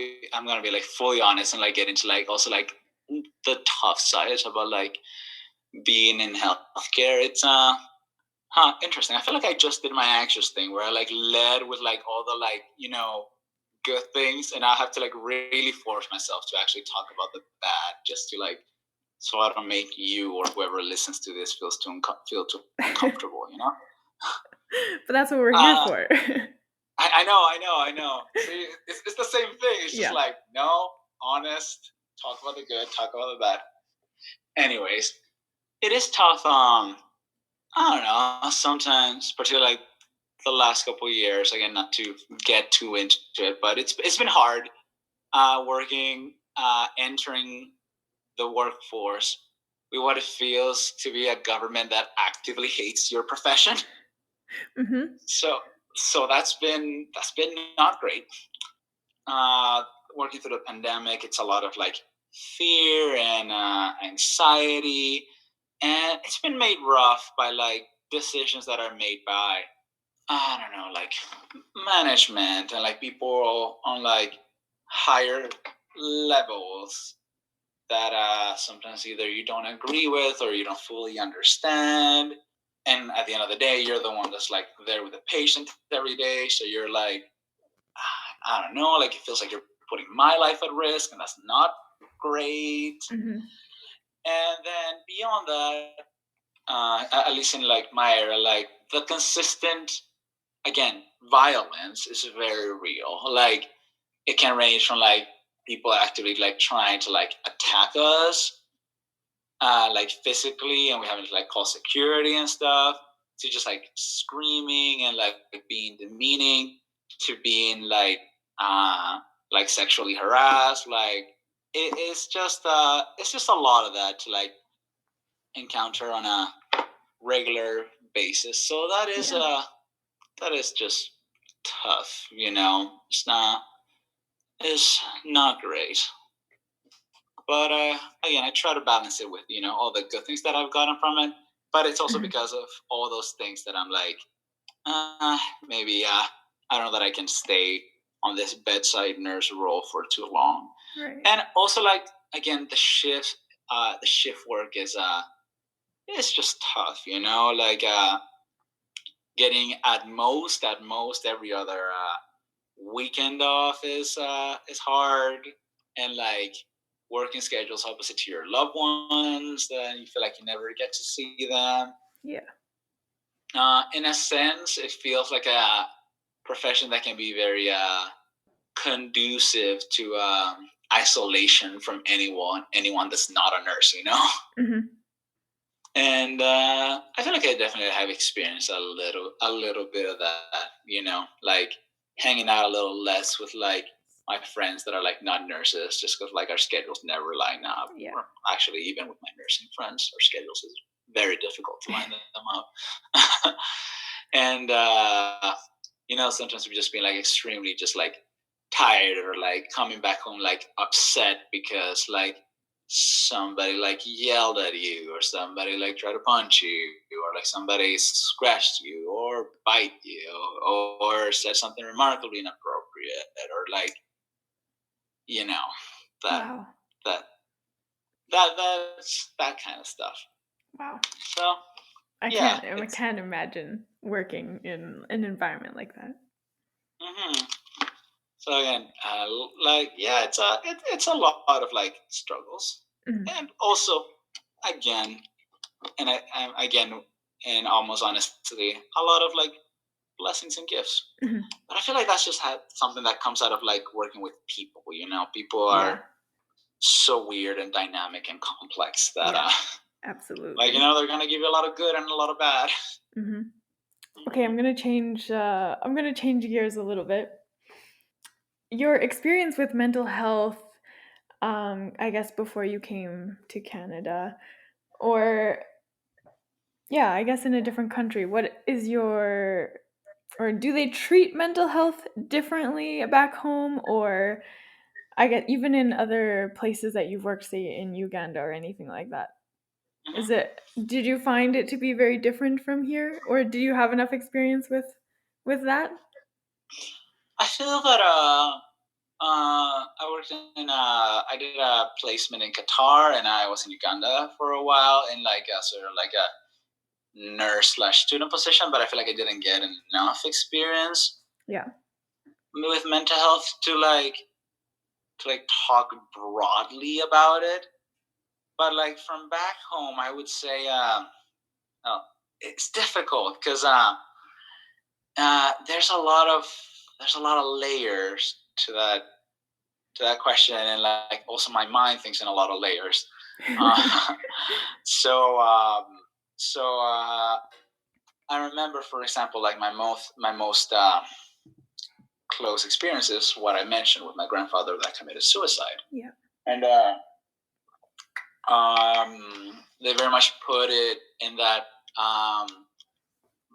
be like fully honest and like get into like also like the tough sides about like being in healthcare. It's interesting. I feel like I just did my anxious thing where I like led with like all the like good things, and I have to like really force myself to actually talk about the bad, just to like so I don't make you or whoever listens to this feel too uncomfortable. You know. But that's what we're here Uh, for. I know. See, it's the same thing. It's just Yeah. like no, honest. Talk about the good. Talk about the bad. Anyways, it is tough. I don't know. Sometimes, particularly like the last couple of years, again, not to get too into it, but it's been hard working, entering the workforce with what it feels to be a government that actively hates your profession. Mhm. So that's been not great. Uh, Working through the pandemic, it's a lot of like fear and anxiety, and it's been made rough by like decisions that are made by I don't know, like management and like people on like higher levels that sometimes either you don't agree with or you don't fully understand. And at the end of the day, you're the one that's like there with the patient every day. So you're like, I don't know, like it feels like you're putting my life at risk, and that's not great. Mhm. And then beyond that, at least in like my area, like the consistent again, violence is very real. Like it can range from like people actively like trying to like attack us, like physically, and we having to like call security and stuff, to just like screaming and like being demeaning, to being like sexually harassed. Like it's just a lot of that to like encounter on a regular basis. So that is just tough, you know. It's not great. But again, I try to balance it with all the good things that I've gotten from it. But it's also because of all those things that I'm like, maybe I don't know that I can stay on this bedside nurse role for too long. Right. And also, like again, the shift work is it's just tough, like getting at most every other weekend off is hard, and like working schedules opposite to your loved ones, then you feel like you never get to see them. Yeah. In a sense, it feels like a profession that can be very conducive to isolation from anyone that's not a nurse, Mm-hmm. And I feel like I definitely have experienced a little bit of that, like hanging out a little less with like my friends that are like not nurses, just because like our schedules never line up. Yeah. Or actually, even with my nursing friends, our schedules is very difficult to line them up. And sometimes we just being like extremely just like tired, or like coming back home like upset because like somebody like yelled at you, or somebody like tried to punch you, or like somebody scratched you or bite you, or said something remarkably inappropriate, or like you know that Wow. that that's that kind of stuff. Wow. So I yeah, can't imagine working in an environment like that. hmm so again, like yeah, it's a lot of like struggles, Mm-hmm. and also again, and again, in almost honestly, a lot of like blessings and gifts. Mm-hmm. But I feel like that's just something that comes out of like working with people. People are Yeah. so weird and dynamic and complex that Yeah. like Absolutely. they're gonna give you a lot of good and a lot of bad. Mm-hmm. Okay, I'm gonna change. I'm gonna change gears a little bit. Your experience with mental health, I guess before you came to Canada, or yeah, I guess in a different country. What is your, or do they treat mental health differently back home, or I get even in other places that you've worked, say in Uganda or anything like that? Mhm. Is it? Did you find it to be very different from here, or do you have enough experience with that? I feel that I worked I did a placement in Qatar, and I was in Uganda for a while in like a sort of like a nurse slash student position, but I feel like I didn't get enough experience Yeah. with mental health to like talk broadly about it. But like from back home, I would say oh, it's difficult because there's a lot of layers to that question, and like also my mind thinks in a lot of layers. Uh, so I remember, for example, like my most close experiences, what I mentioned with my grandfather that committed suicide, Yeah. and they very much put it in that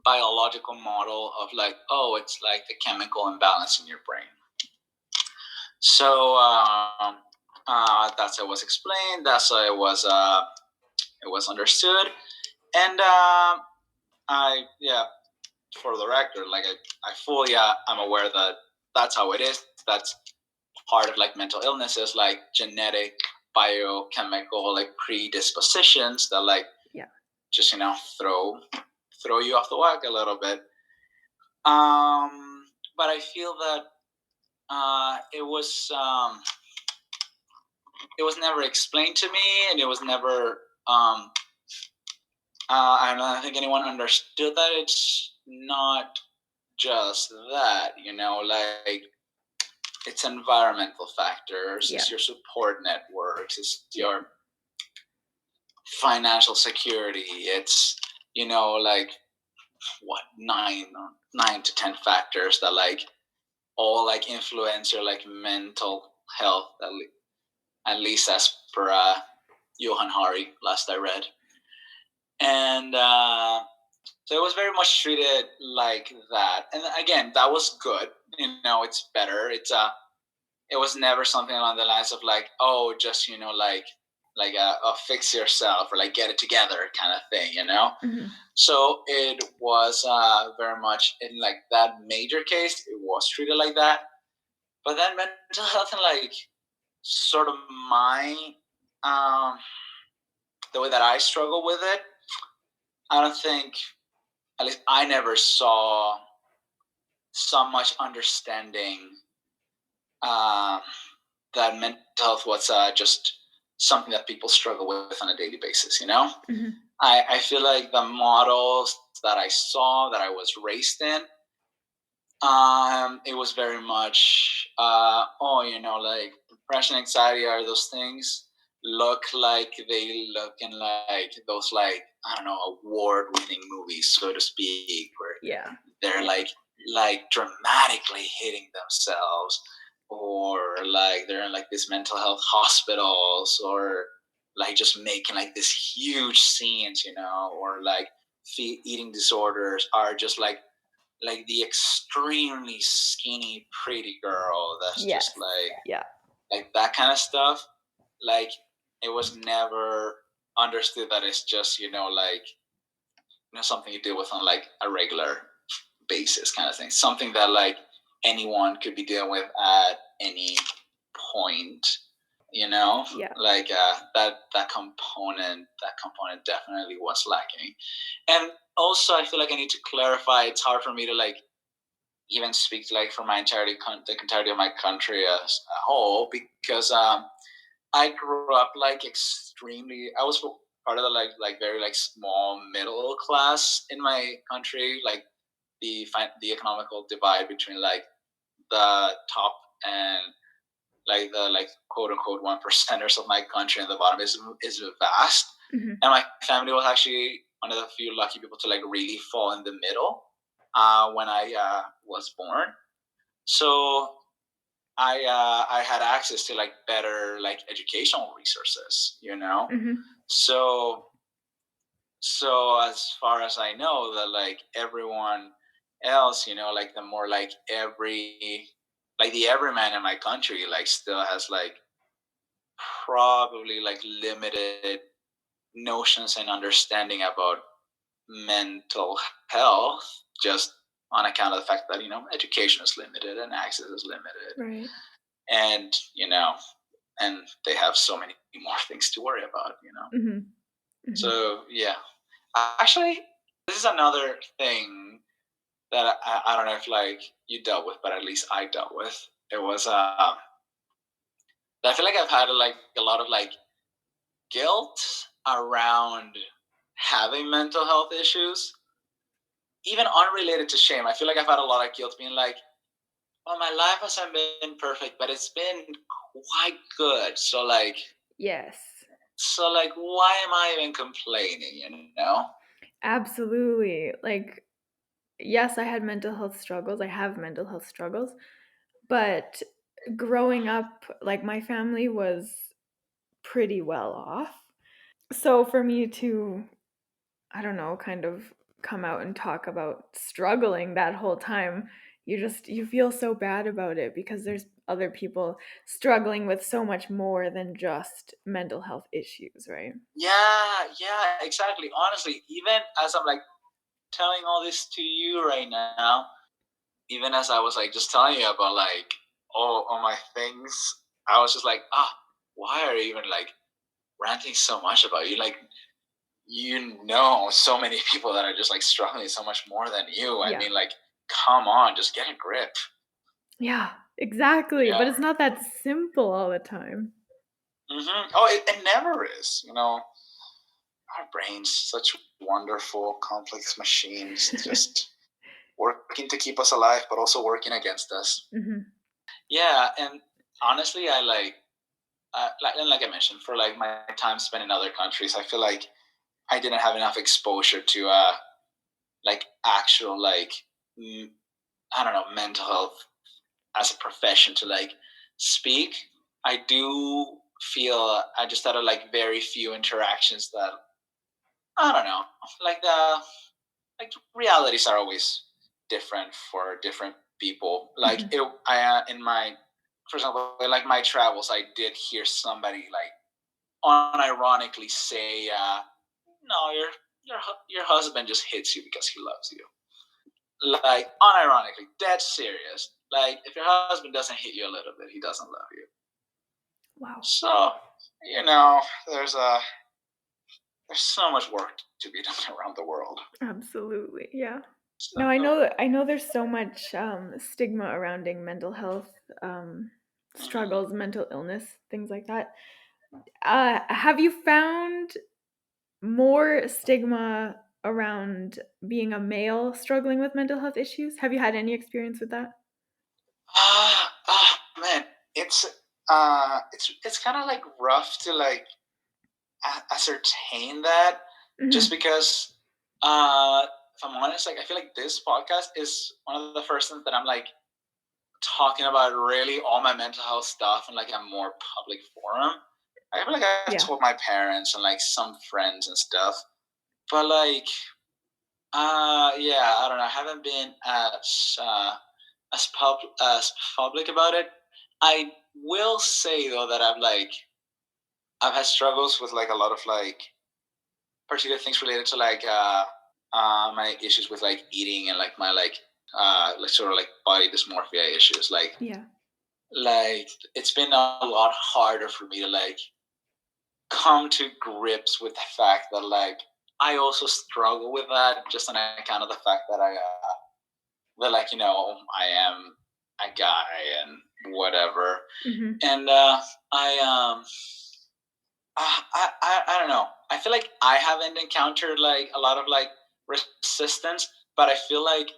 biological model of like, oh, it's like the chemical imbalance in your brain. So that's how it was explained. That's how it was understood, and I yeah, for the record, like I fully I'm aware that that's how it is. That's part of like mental illnesses, like genetic, biochemical, like predispositions that like Yeah. just throw you off the whack a little bit. But I feel that it was never explained to me, and it was never. I don't think anyone understood that it's not just that. Like it's environmental factors, Yeah. it's your support networks, it's Yeah. your financial security, it's like what nine to 10 factors that like all like influence your like mental health, at least as per Johan Hari, last I read. And so it was very much treated like that. And again, that was good. It's better. It was never something along the lines of like, oh, just like a fix yourself or like get it together kind of thing. Mm-hmm. So it was very much in like that major case, it was treated like that. But then mental health and like sort of my the way that I struggle with it, I don't think, at least I never saw so much understanding um, that mental health was just something that people struggle with on a daily basis. Mm-hmm. I feel like the models that I saw, that I was raised in, it was very much, like depression, anxiety are those things look like they look in like those like I don't know award-winning movies, so to speak, where Yeah. they're like dramatically hitting themselves, or like they're in like this mental health hospitals, or like just making like this huge scenes, or like eating disorders are just like the extremely skinny pretty girl that's Yes. just Yeah. like that kind of stuff. Like it was never understood that it's just like something you deal with on like a regular basis kind of thing, something that like anyone could be dealing with at any point. Yeah. Like that component definitely was lacking. And also I feel like I need to clarify, it's hard for me to like even speak to like for my the entirety of my country as a whole, because I grew up like extremely. I was part of the like very like small middle class in my country. Like the economical divide between like the top and like the like quote unquote 1%ers of my country and the bottom is vast. Mm-hmm. And my family was actually one of the few lucky people to like really fall in the middle when I was born. So I had access to like better like educational resources. Mm-hmm. So as far as I know, that like everyone else, like the more like the everyman in my country like still has like probably like limited notions and understanding about mental health, just on account of the fact that education is limited and access is limited, Right. and and they have so many more things to worry about. Mm-hmm. Mm-hmm. So yeah, actually, this is another thing that I don't know if like you dealt with, but at least I dealt with. It was I feel like I've had like a lot of like guilt around having mental health issues, even unrelated to shame. I feel like I've had a lot of guilt being like, well, my life hasn't been perfect, but it's been quite good. Yes. So like, why am I even complaining? Absolutely. Like, yes, I had mental health struggles. I have mental health struggles. But growing up, like, my family was pretty well off. So for me to, I don't know, kind of come out and talk about struggling that whole time, you feel so bad about it because there's other people struggling with so much more than just mental health issues, right? Yeah, exactly. Honestly, even as I'm like telling all this to you right now, even as I was like just telling you about like all my things, I was just like, why are you even like ranting so much about you? Like, so many people that are just like struggling so much more than you. I Yeah. mean, like, come on, just get a grip. Yeah, exactly. Yeah. But it's not that simple all the time. Oh, it never is. Our brains, such wonderful, complex machines, just working to keep us alive, but also working against us. Hmm. Yeah, and honestly, I like I mentioned, for like my time spent in other countries, I feel like I didn't have enough exposure to like actual like I don't know, mental health as a profession to like speak. I do. feel I just had like very few interactions that I don't know, like the like realities are always different for different people. Like I in my, for example, like my travels, I did hear somebody like unironically say, "No, your husband just hits you because he loves you." Like unironically, dead serious. Like if your husband doesn't hit you a little bit, he doesn't love you. Wow. So you know, there's so much work to be done around the world. Absolutely. Yeah. So, No, I know there's so much stigma surrounding mental health mhm. struggles, mental illness, things like that. Have you found more stigma around being a male struggling with mental health issues? Have you had any experience with that? Man, it's it's kind of like rough to like ascertain that, just Mhm. because if I'm honest, like I feel like this podcast is one of the first things that I'm like talking about really all my mental health stuff in like a more public forum. I feel like I've Yeah. told my parents and like some friends and stuff, but like yeah, I don't know. I haven't been as public about it. I will say though that I've had struggles with like a lot of like particular things related to like my issues with like eating and like sort of like body dysmorphia issues. Yeah. Like it's been a lot harder for me to like come to grips with the fact that like I also struggle with that, just on account of the fact that that like I am a guy and whatever. Mhm. And I I don't know. I feel like I haven't encountered like a lot of like resistance, but I feel like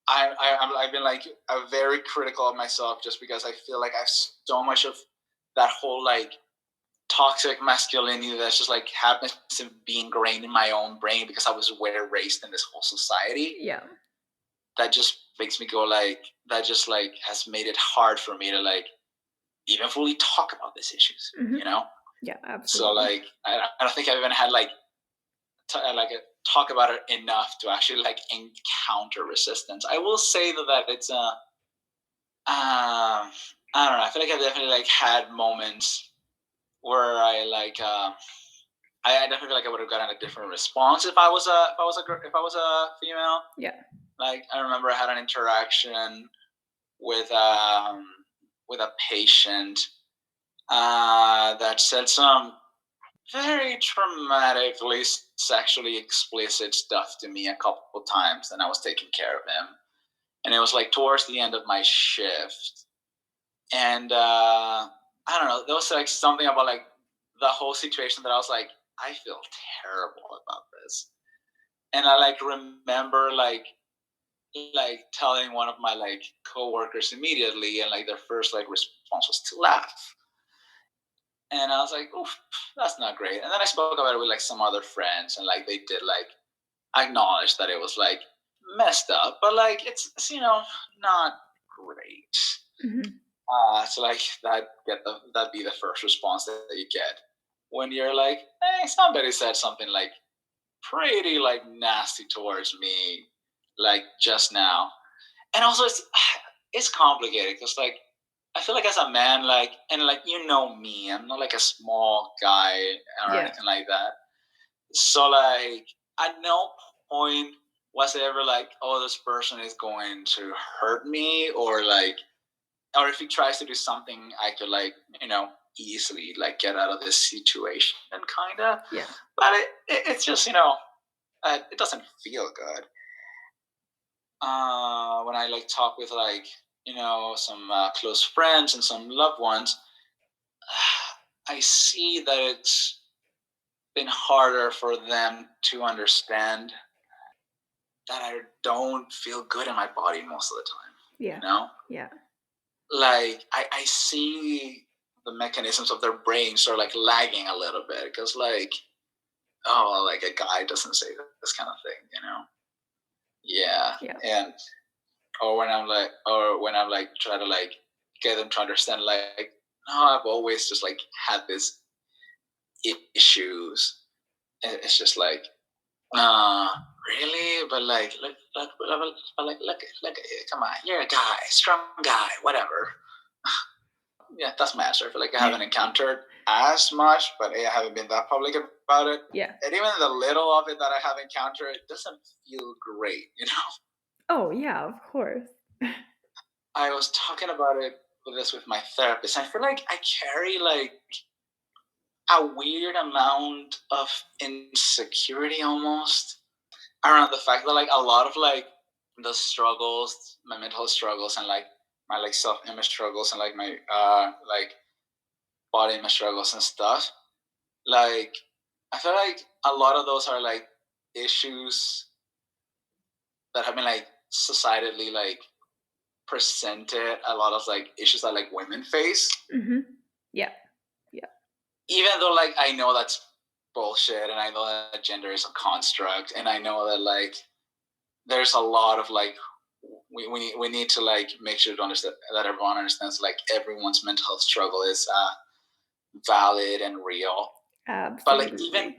I've been like very critical of myself, just because I feel like I have so much of that whole like toxic masculinity that's just like happens to be ingrained in my own brain, because I was raised in this whole society, Yeah. that just makes me go like, that just like has made it hard for me to like even fully talk about these issues, Mhm. Yeah, So absolutely. like I don't think I've even had like talk about it enough to actually like encounter resistance. I will say that it's I don't know. I feel like I've definitely like had moments where I like I definitely feel like I would have gotten a different response if I was if I was a female. Yeah. Like I remember I had an interaction with with a patient that said some very traumatically sexually explicit stuff to me a couple times, and I was taking care of him. And it was like towards the end of my shift, and I don't know, there was like something about like the whole situation that I was like, I feel terrible about this. And I like remember like telling one of my like coworkers immediately, and like their first like response was to laugh. And I was like, oof, that's not great. And then I spoke about it with like some other friends, and like they did like acknowledge that it was like messed up, but like it's not great. Mhm. So like that be the first response that you get when you're like, hey, somebody said something like pretty like nasty towards me like just now. And also it's complicated because like I feel like as a man, like, and like me, I'm not like a small guy or Yeah. anything like that. So like at no point was it ever like, oh, this person is going to hurt me, or like, or if he tries to do something, I could like easily like get out of this situation, and kind of. Yeah. But it's just it doesn't feel good when I like talk with like some close friends and some loved ones. I see that it's been harder for them to understand that I don't feel good in my body most of the time. Yeah. Yeah. Like I see the mechanisms of their brains are like lagging a little bit, because like, oh, like a guy doesn't say this kind of thing. Yeah. Yeah. And or when I'm like try to like get them to understand like no, I've always just like had these issues. It's just like, really? But like, look, come on, you're a guy, strong guy, whatever. Yeah, that's my answer. I feel like I haven't encountered as much, but I haven't been that public about it. Yeah. And even the little of it that I have encountered, it doesn't feel great, you know? Oh, yeah, of course. I was talking about it with my therapist. I feel like I carry like a weird amount of insecurity almost around the fact that like a lot of like the struggles, my mental struggles and like my like self-image struggles and like my like body image struggles and stuff, like I feel like a lot of those are like issues that have been like societally like presented, a lot of like issues that like women face. Mm-hmm. Yeah. Even though like I know that's bullshit and I know that gender is a construct and I know that like there's a lot of like we need to like make sure to understand that everyone understands like everyone's mental health struggle is valid and real. But like even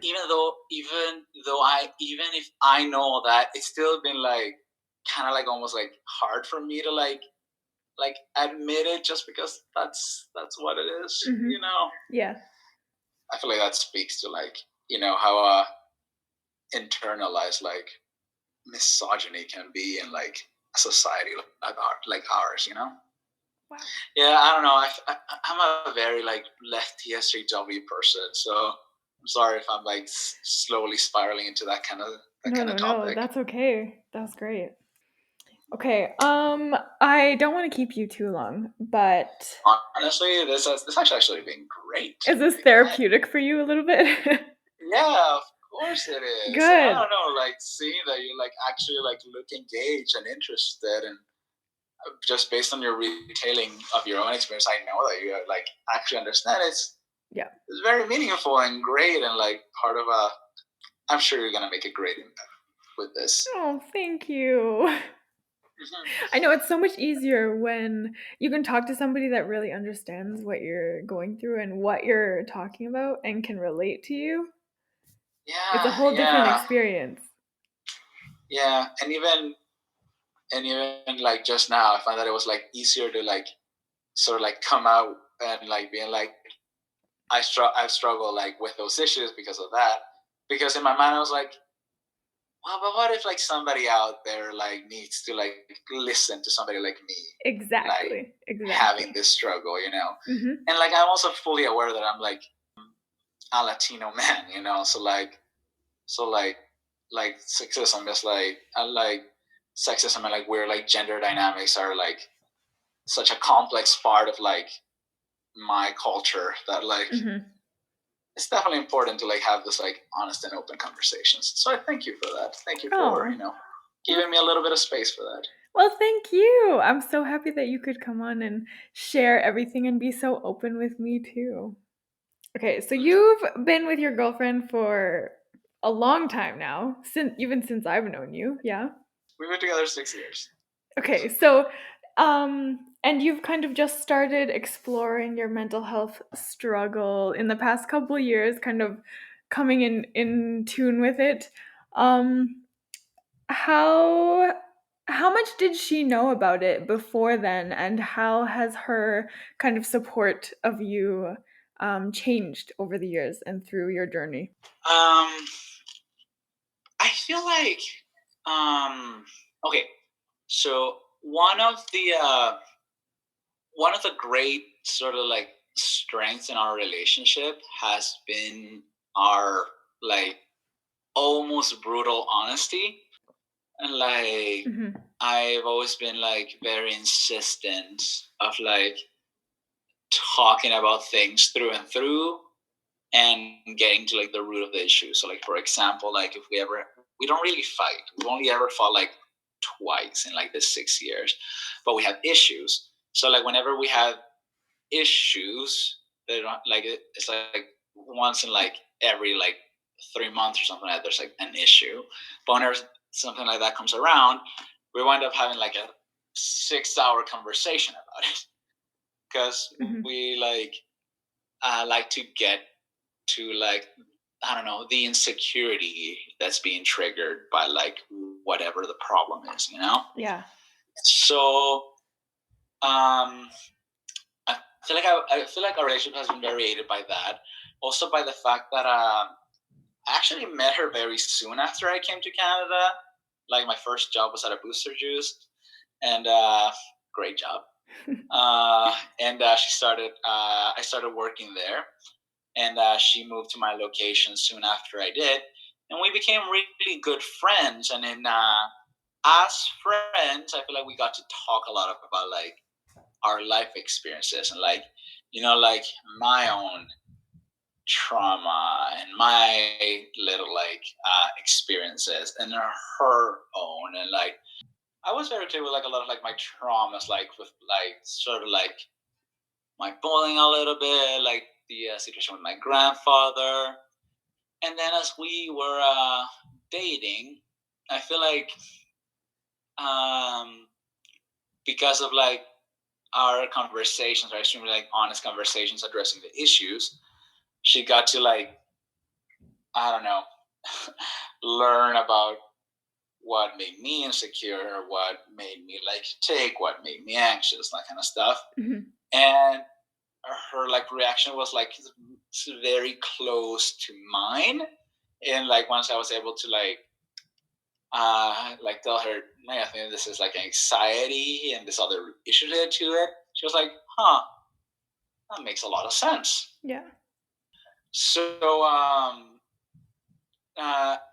if I know that, it's still been like kind of like almost like hard for me to like admit it just because that's what it is. Mhm. You know, Yeah. I feel like that speaks to like how internalized like misogyny can be in like a society like ours. You know. Wow. Yeah, I don't know. I'm a very like lefty SJW person, so I'm sorry if I'm like slowly spiraling into that kind of No, topic. that's okay. That was great. Okay, I don't want to keep you too long, but Honestly, this has actually been great. is this therapeutic for you a little bit? Yeah, of course it is. Good. I don't know, like seeing that you like actually like look engaged and interested, and just based on your retailing of your own experience, I know that you like actually understand it. Yeah. It's very meaningful and great, and like part of a. I'm sure you're gonna make a great impact with this. Oh, thank you. I know it's so much easier when you can talk to somebody that really understands what you're going through and what you're talking about and can relate to you. Yeah, It's a whole different experience. Yeah, and even like just now, I found that it was like easier to like sort of like come out and like being like I've struggled like with those issues because of that. Because in my mind, I was like, well, but what if like somebody out there like needs to like listen to somebody like me, Exactly. having this struggle, Mhm. And like I'm also fully aware that I'm like a Latino man, so like sexism is like sexism and like where like gender dynamics are like such a complex part of like my culture that like Mhm. it's definitely important to like have this like honest and open conversations. So I thank you for that. Thank you for giving me a little bit of space for that. Well, thank you. I'm so happy that you could come on and share everything and be so open with me too. Okay, so you've been with your girlfriend for a long time now, since I've known you, yeah? We've been together 6 years. Okay, so and you've kind of just started exploring your mental health struggle in the past couple years, kind of coming in tune with it. Um how how much did she know about it before then, and how has her kind of support of you changed over the years and through your journey? I feel like okay. So one of the great sort of like strengths in our relationship has been our like almost brutal honesty. And like Mhm. I've always been like very insistent of like talking about things through and through and getting to like the root of the issue. So like for example, like if we don't really fight. We've only ever fought like twice in like the 6 years, but we have issues. So like whenever we have issues, they don't like it's like once in like every like 3 months or something like that, there's like an issue. But whenever something like that comes around, we wind up having like a 6-hour conversation about it because we like to get to like, I don't know, the insecurity that's being triggered by like whatever the problem is, you know? Yeah. So I I feel like our relationship has been very aided by that. Also by the fact that I actually met her very soon after I came to Canada. Like my first job was at a booster juice, and great job. And she started. I started working there, and she moved to my location soon after I did, and we became really good friends. And then, as friends, I feel like we got to talk a lot about like our life experiences and like, you know, like my own trauma and my little like experiences and her own. And like I was very clear with like a lot of like my traumas, like with like sort of like my bullying a little bit, like the situation with my grandfather. And then as we were dating, I feel like um, because of like our conversations, our extremely like honest conversations addressing the issues, she got to like, I don't know, learn about what made me insecure, what made me like take, what made me anxious, that kind of stuff. Mm-hmm. And her like reaction was like very close to mine. And like once I was able to like tell her, hey, I think this is like anxiety and this other issue related to it, she was like, huh, that makes a lot of sense. Yeah. So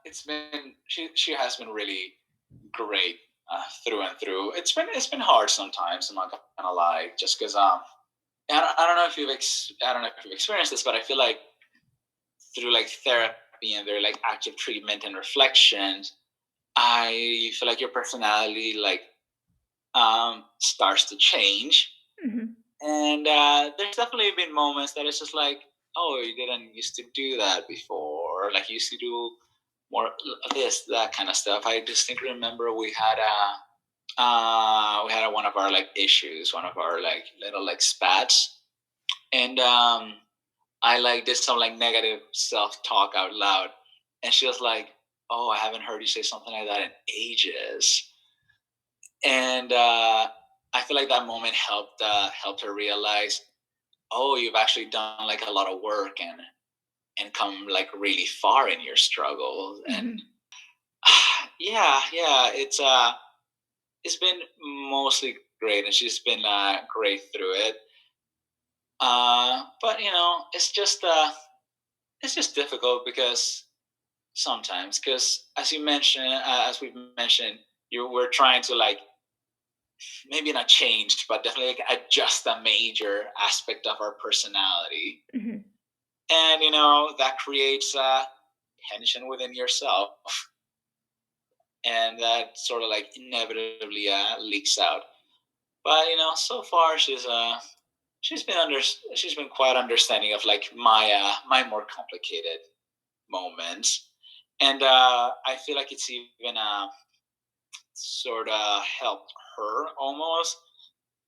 it's been she has been really great through and through. It's been hard sometimes. I'm not gonna lie, just because I don't know if I don't know if you've experienced this, but I feel like through like therapy and very like active treatment and reflection, I feel like your personality like starts to change. Mm-hmm. And there's definitely been moments that it's just like, oh, you didn't used to do that before, or like you used to do more of this, that kind of stuff. I distinctly remember we had one of our like issues, one of our like little like spats, and I like did some like negative self talk out loud, and she was like, "Oh, I haven't heard you say something like that in ages," and I feel like that moment helped her realize, oh, you've actually done like a lot of work and come like really far in your struggles. Mm-hmm. And yeah, it's been mostly great, and she's been great through it. But you know, it's just difficult because sometimes, because as you mentioned, as we've mentioned, you were trying to like maybe not change, but definitely like adjust a major aspect of our personality. Mm-hmm. And you know that creates tension within yourself, and that sort of like inevitably leaks out. But you know, so far she's been quite understanding of like my more complicated moments, and I feel like it's even sort of helped her almost,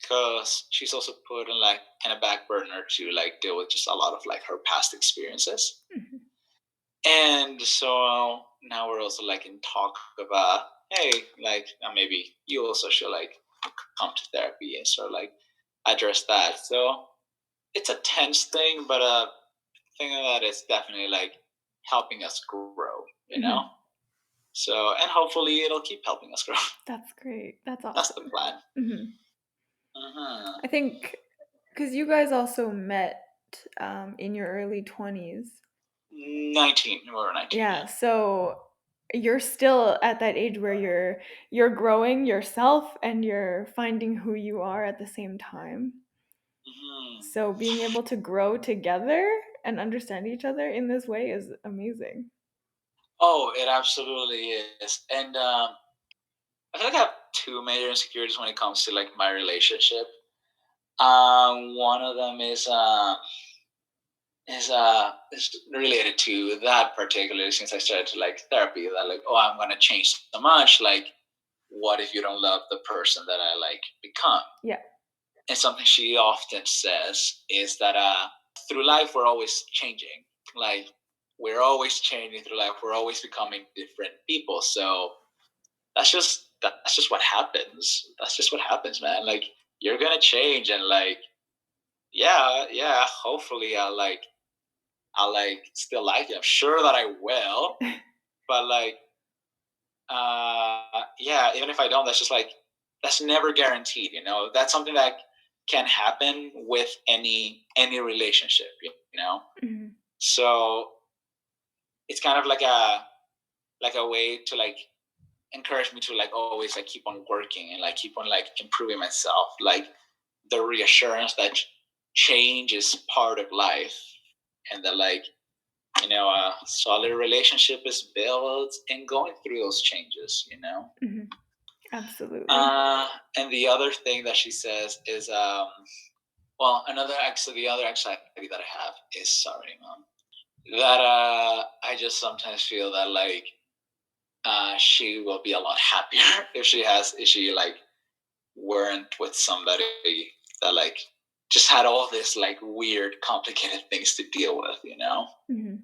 because she's also put in like in a back burner to like deal with just a lot of like her past experiences. Mm-hmm. And so now we're also like in talk about, hey, like maybe you also should like come to therapy and sort of like address that. So it's a tense thing, but a thing that is definitely like helping us grow, you know? Mm-hmm. So, and hopefully it'll keep helping us grow. That's great. That's That's the awesome. plan. Mm-hmm. Uh-huh. I think because you guys also met in your early 20s. 19, we're 19. Yeah, so you're still at that age where you're growing yourself and you're finding who you are at the same time. Mm-hmm. So being able to grow together and understand each other in this way is amazing. Oh, it absolutely is. And I feel like I have two major insecurities when it comes to like my relationship. One of them is related to that particularly, since I started to like therapy, that like, oh, I'm gonna change so much. Like, what if you don't love the person that I like become? Yeah. and something she often says is that through life we're always changing. Like we're always changing through life. We're always becoming different people. So that's just what happens. That's just what happens, man. Like you're gonna change, and like yeah. Hopefully, I'll like still like you. I'm sure that I will, but like yeah, even if I don't, that's just like that's never guaranteed. You know, that's something that can happen with any relationship. You know, Mm-hmm. so it's kind of like a way to like encourage me to like always like keep on working and like keep on like improving myself. Like the reassurance that change is part of life, and that like a solid relationship is built in going through those changes. Mm-hmm. Absolutely. And the other thing that she says is, well, the other anxiety that I have is, sorry, mom, that I just sometimes feel that like she will be a lot happier if she like weren't with somebody that like just had all this like weird, complicated things to deal with. Mm-hmm.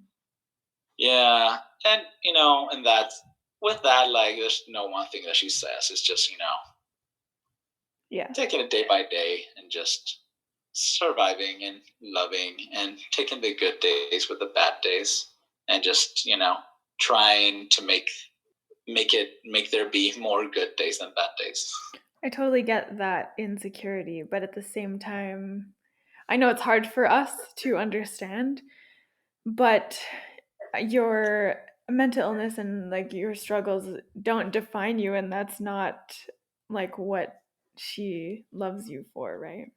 Yeah, and and that's with that, like, there's no one thing that she says. It's just Yeah. taking it day by day and just surviving and loving and taking the good days with the bad days, and just trying to make there be more good days than bad days. I totally get that insecurity, but at the same time, I know it's hard for us to understand, but your mental illness and like your struggles don't define you, and that's not like what she loves you for, right?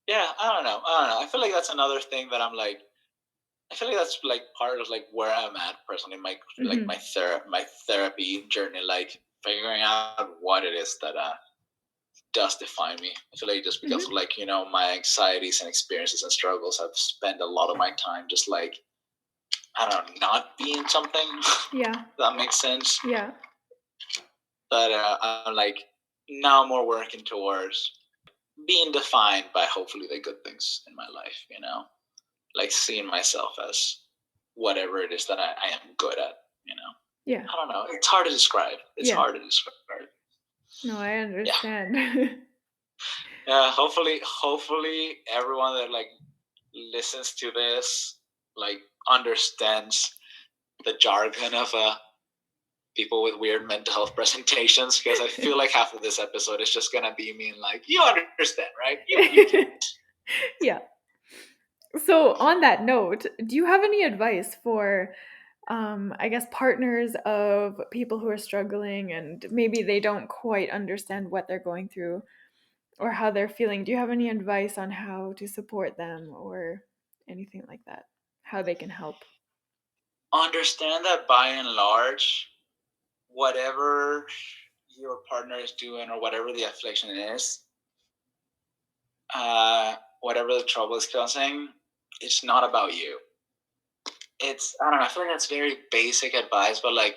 Yeah, I don't know. I feel like that's another thing that I'm like. I feel like that's like part of like where I'm at personally, like Mm-hmm. my therapy journey, like figuring out what it is that does define me. I feel like just because of Mm-hmm. like my anxieties and experiences and struggles, I've spent a lot of my time just like I don't know, not being something. Yeah. That makes sense. Yeah. But I'm like now more working towards being defined by hopefully the good things in my life. Like seeing myself as whatever it is that I am good at. Yeah. I don't know. It's hard to describe. It's Yeah. hard to describe. No, I Yeah. understand. Yeah. Hopefully, everyone that like listens to this like understands the jargon of people with weird mental health presentations, because I feel like half of this episode is just gonna be me and like you understand, right? You get it. Yeah. So, on that note, do you have any advice for, I guess, partners of people who are struggling and maybe they don't quite understand what they're going through or how they're feeling? Do you have any advice on how to support them or anything like that? How they can help? Understand that by and large, whatever your partner is doing or whatever the affliction is, whatever the trouble is causing, it's not about you. It's I don't know. I feel like that's very basic advice, but like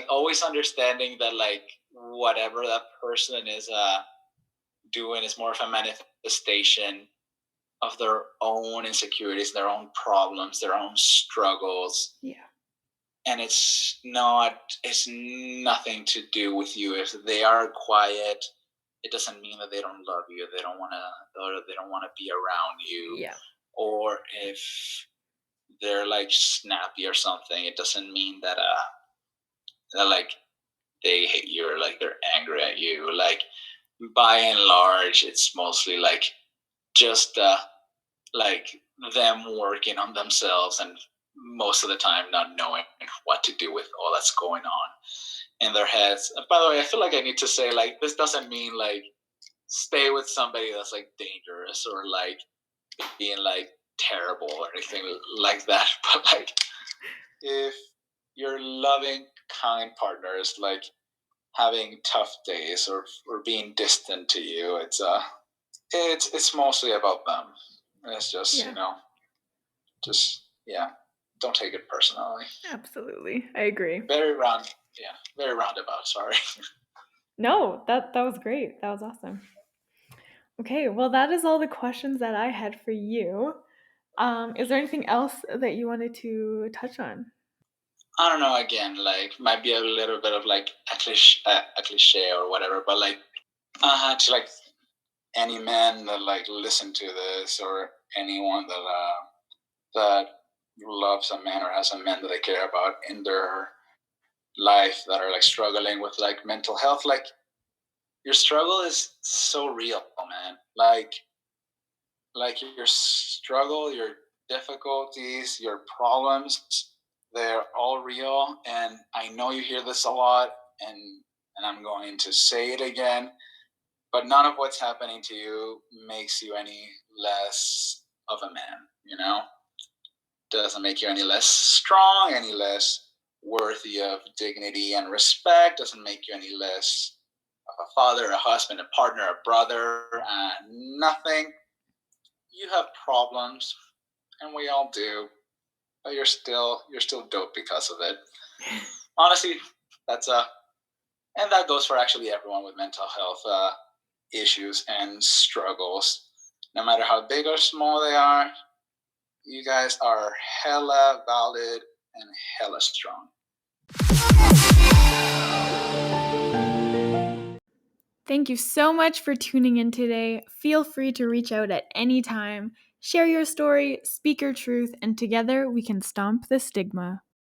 always understanding that like whatever that person is doing is more of a manifestation of their own insecurities, their own problems, their own struggles, Yeah. and it's nothing to do with you. If they are quiet, it doesn't mean that they don't love you, they don't want to, or they don't want to be around you. Yeah. Or if they're like snappy or something, it doesn't mean that like they hate you or like they're angry at you. Like by and large, it's mostly like just like them working on themselves, and most of the time not knowing what to do with all that's going on in their heads. And by the way, I feel like I need to say like this doesn't mean like stay with somebody that's like dangerous or like being like terrible or anything like that. But like if your loving, kind partner is like having tough days or being distant to you, it's mostly about them. It's just Yeah. just yeah, don't take it personally. Absolutely. I agree. Very round, yeah, very roundabout. Sorry. No, that was great. That was awesome. Okay, well, that is all the questions that I had for you. Is there anything else that you wanted to touch on? I don't know. Again, like might be a little bit of like a cliche or whatever, but like to like any man that like listen to this or anyone that loves a man or has a man that they care about in their life that are like struggling with like mental health, like your struggle is so real, man. Like your struggle, your difficulties, your problems, they're all real. And I know you hear this a lot, and I'm going to say it again, but none of what's happening to you makes you any less of a man, you know? Doesn't make you any less strong, any less worthy of dignity and respect, doesn't make you any less of a father, a husband, a partner, a brother, nothing. You have problems, and we all do, but you're still dope because of it. Honestly, that's and that goes for actually everyone with mental health issues and struggles. No matter how big or small they are, you guys are hella valid and hella strong. Thank you so much for tuning in today. Feel free to reach out at any time. Share your story, speak your truth, and together we can stomp the stigma.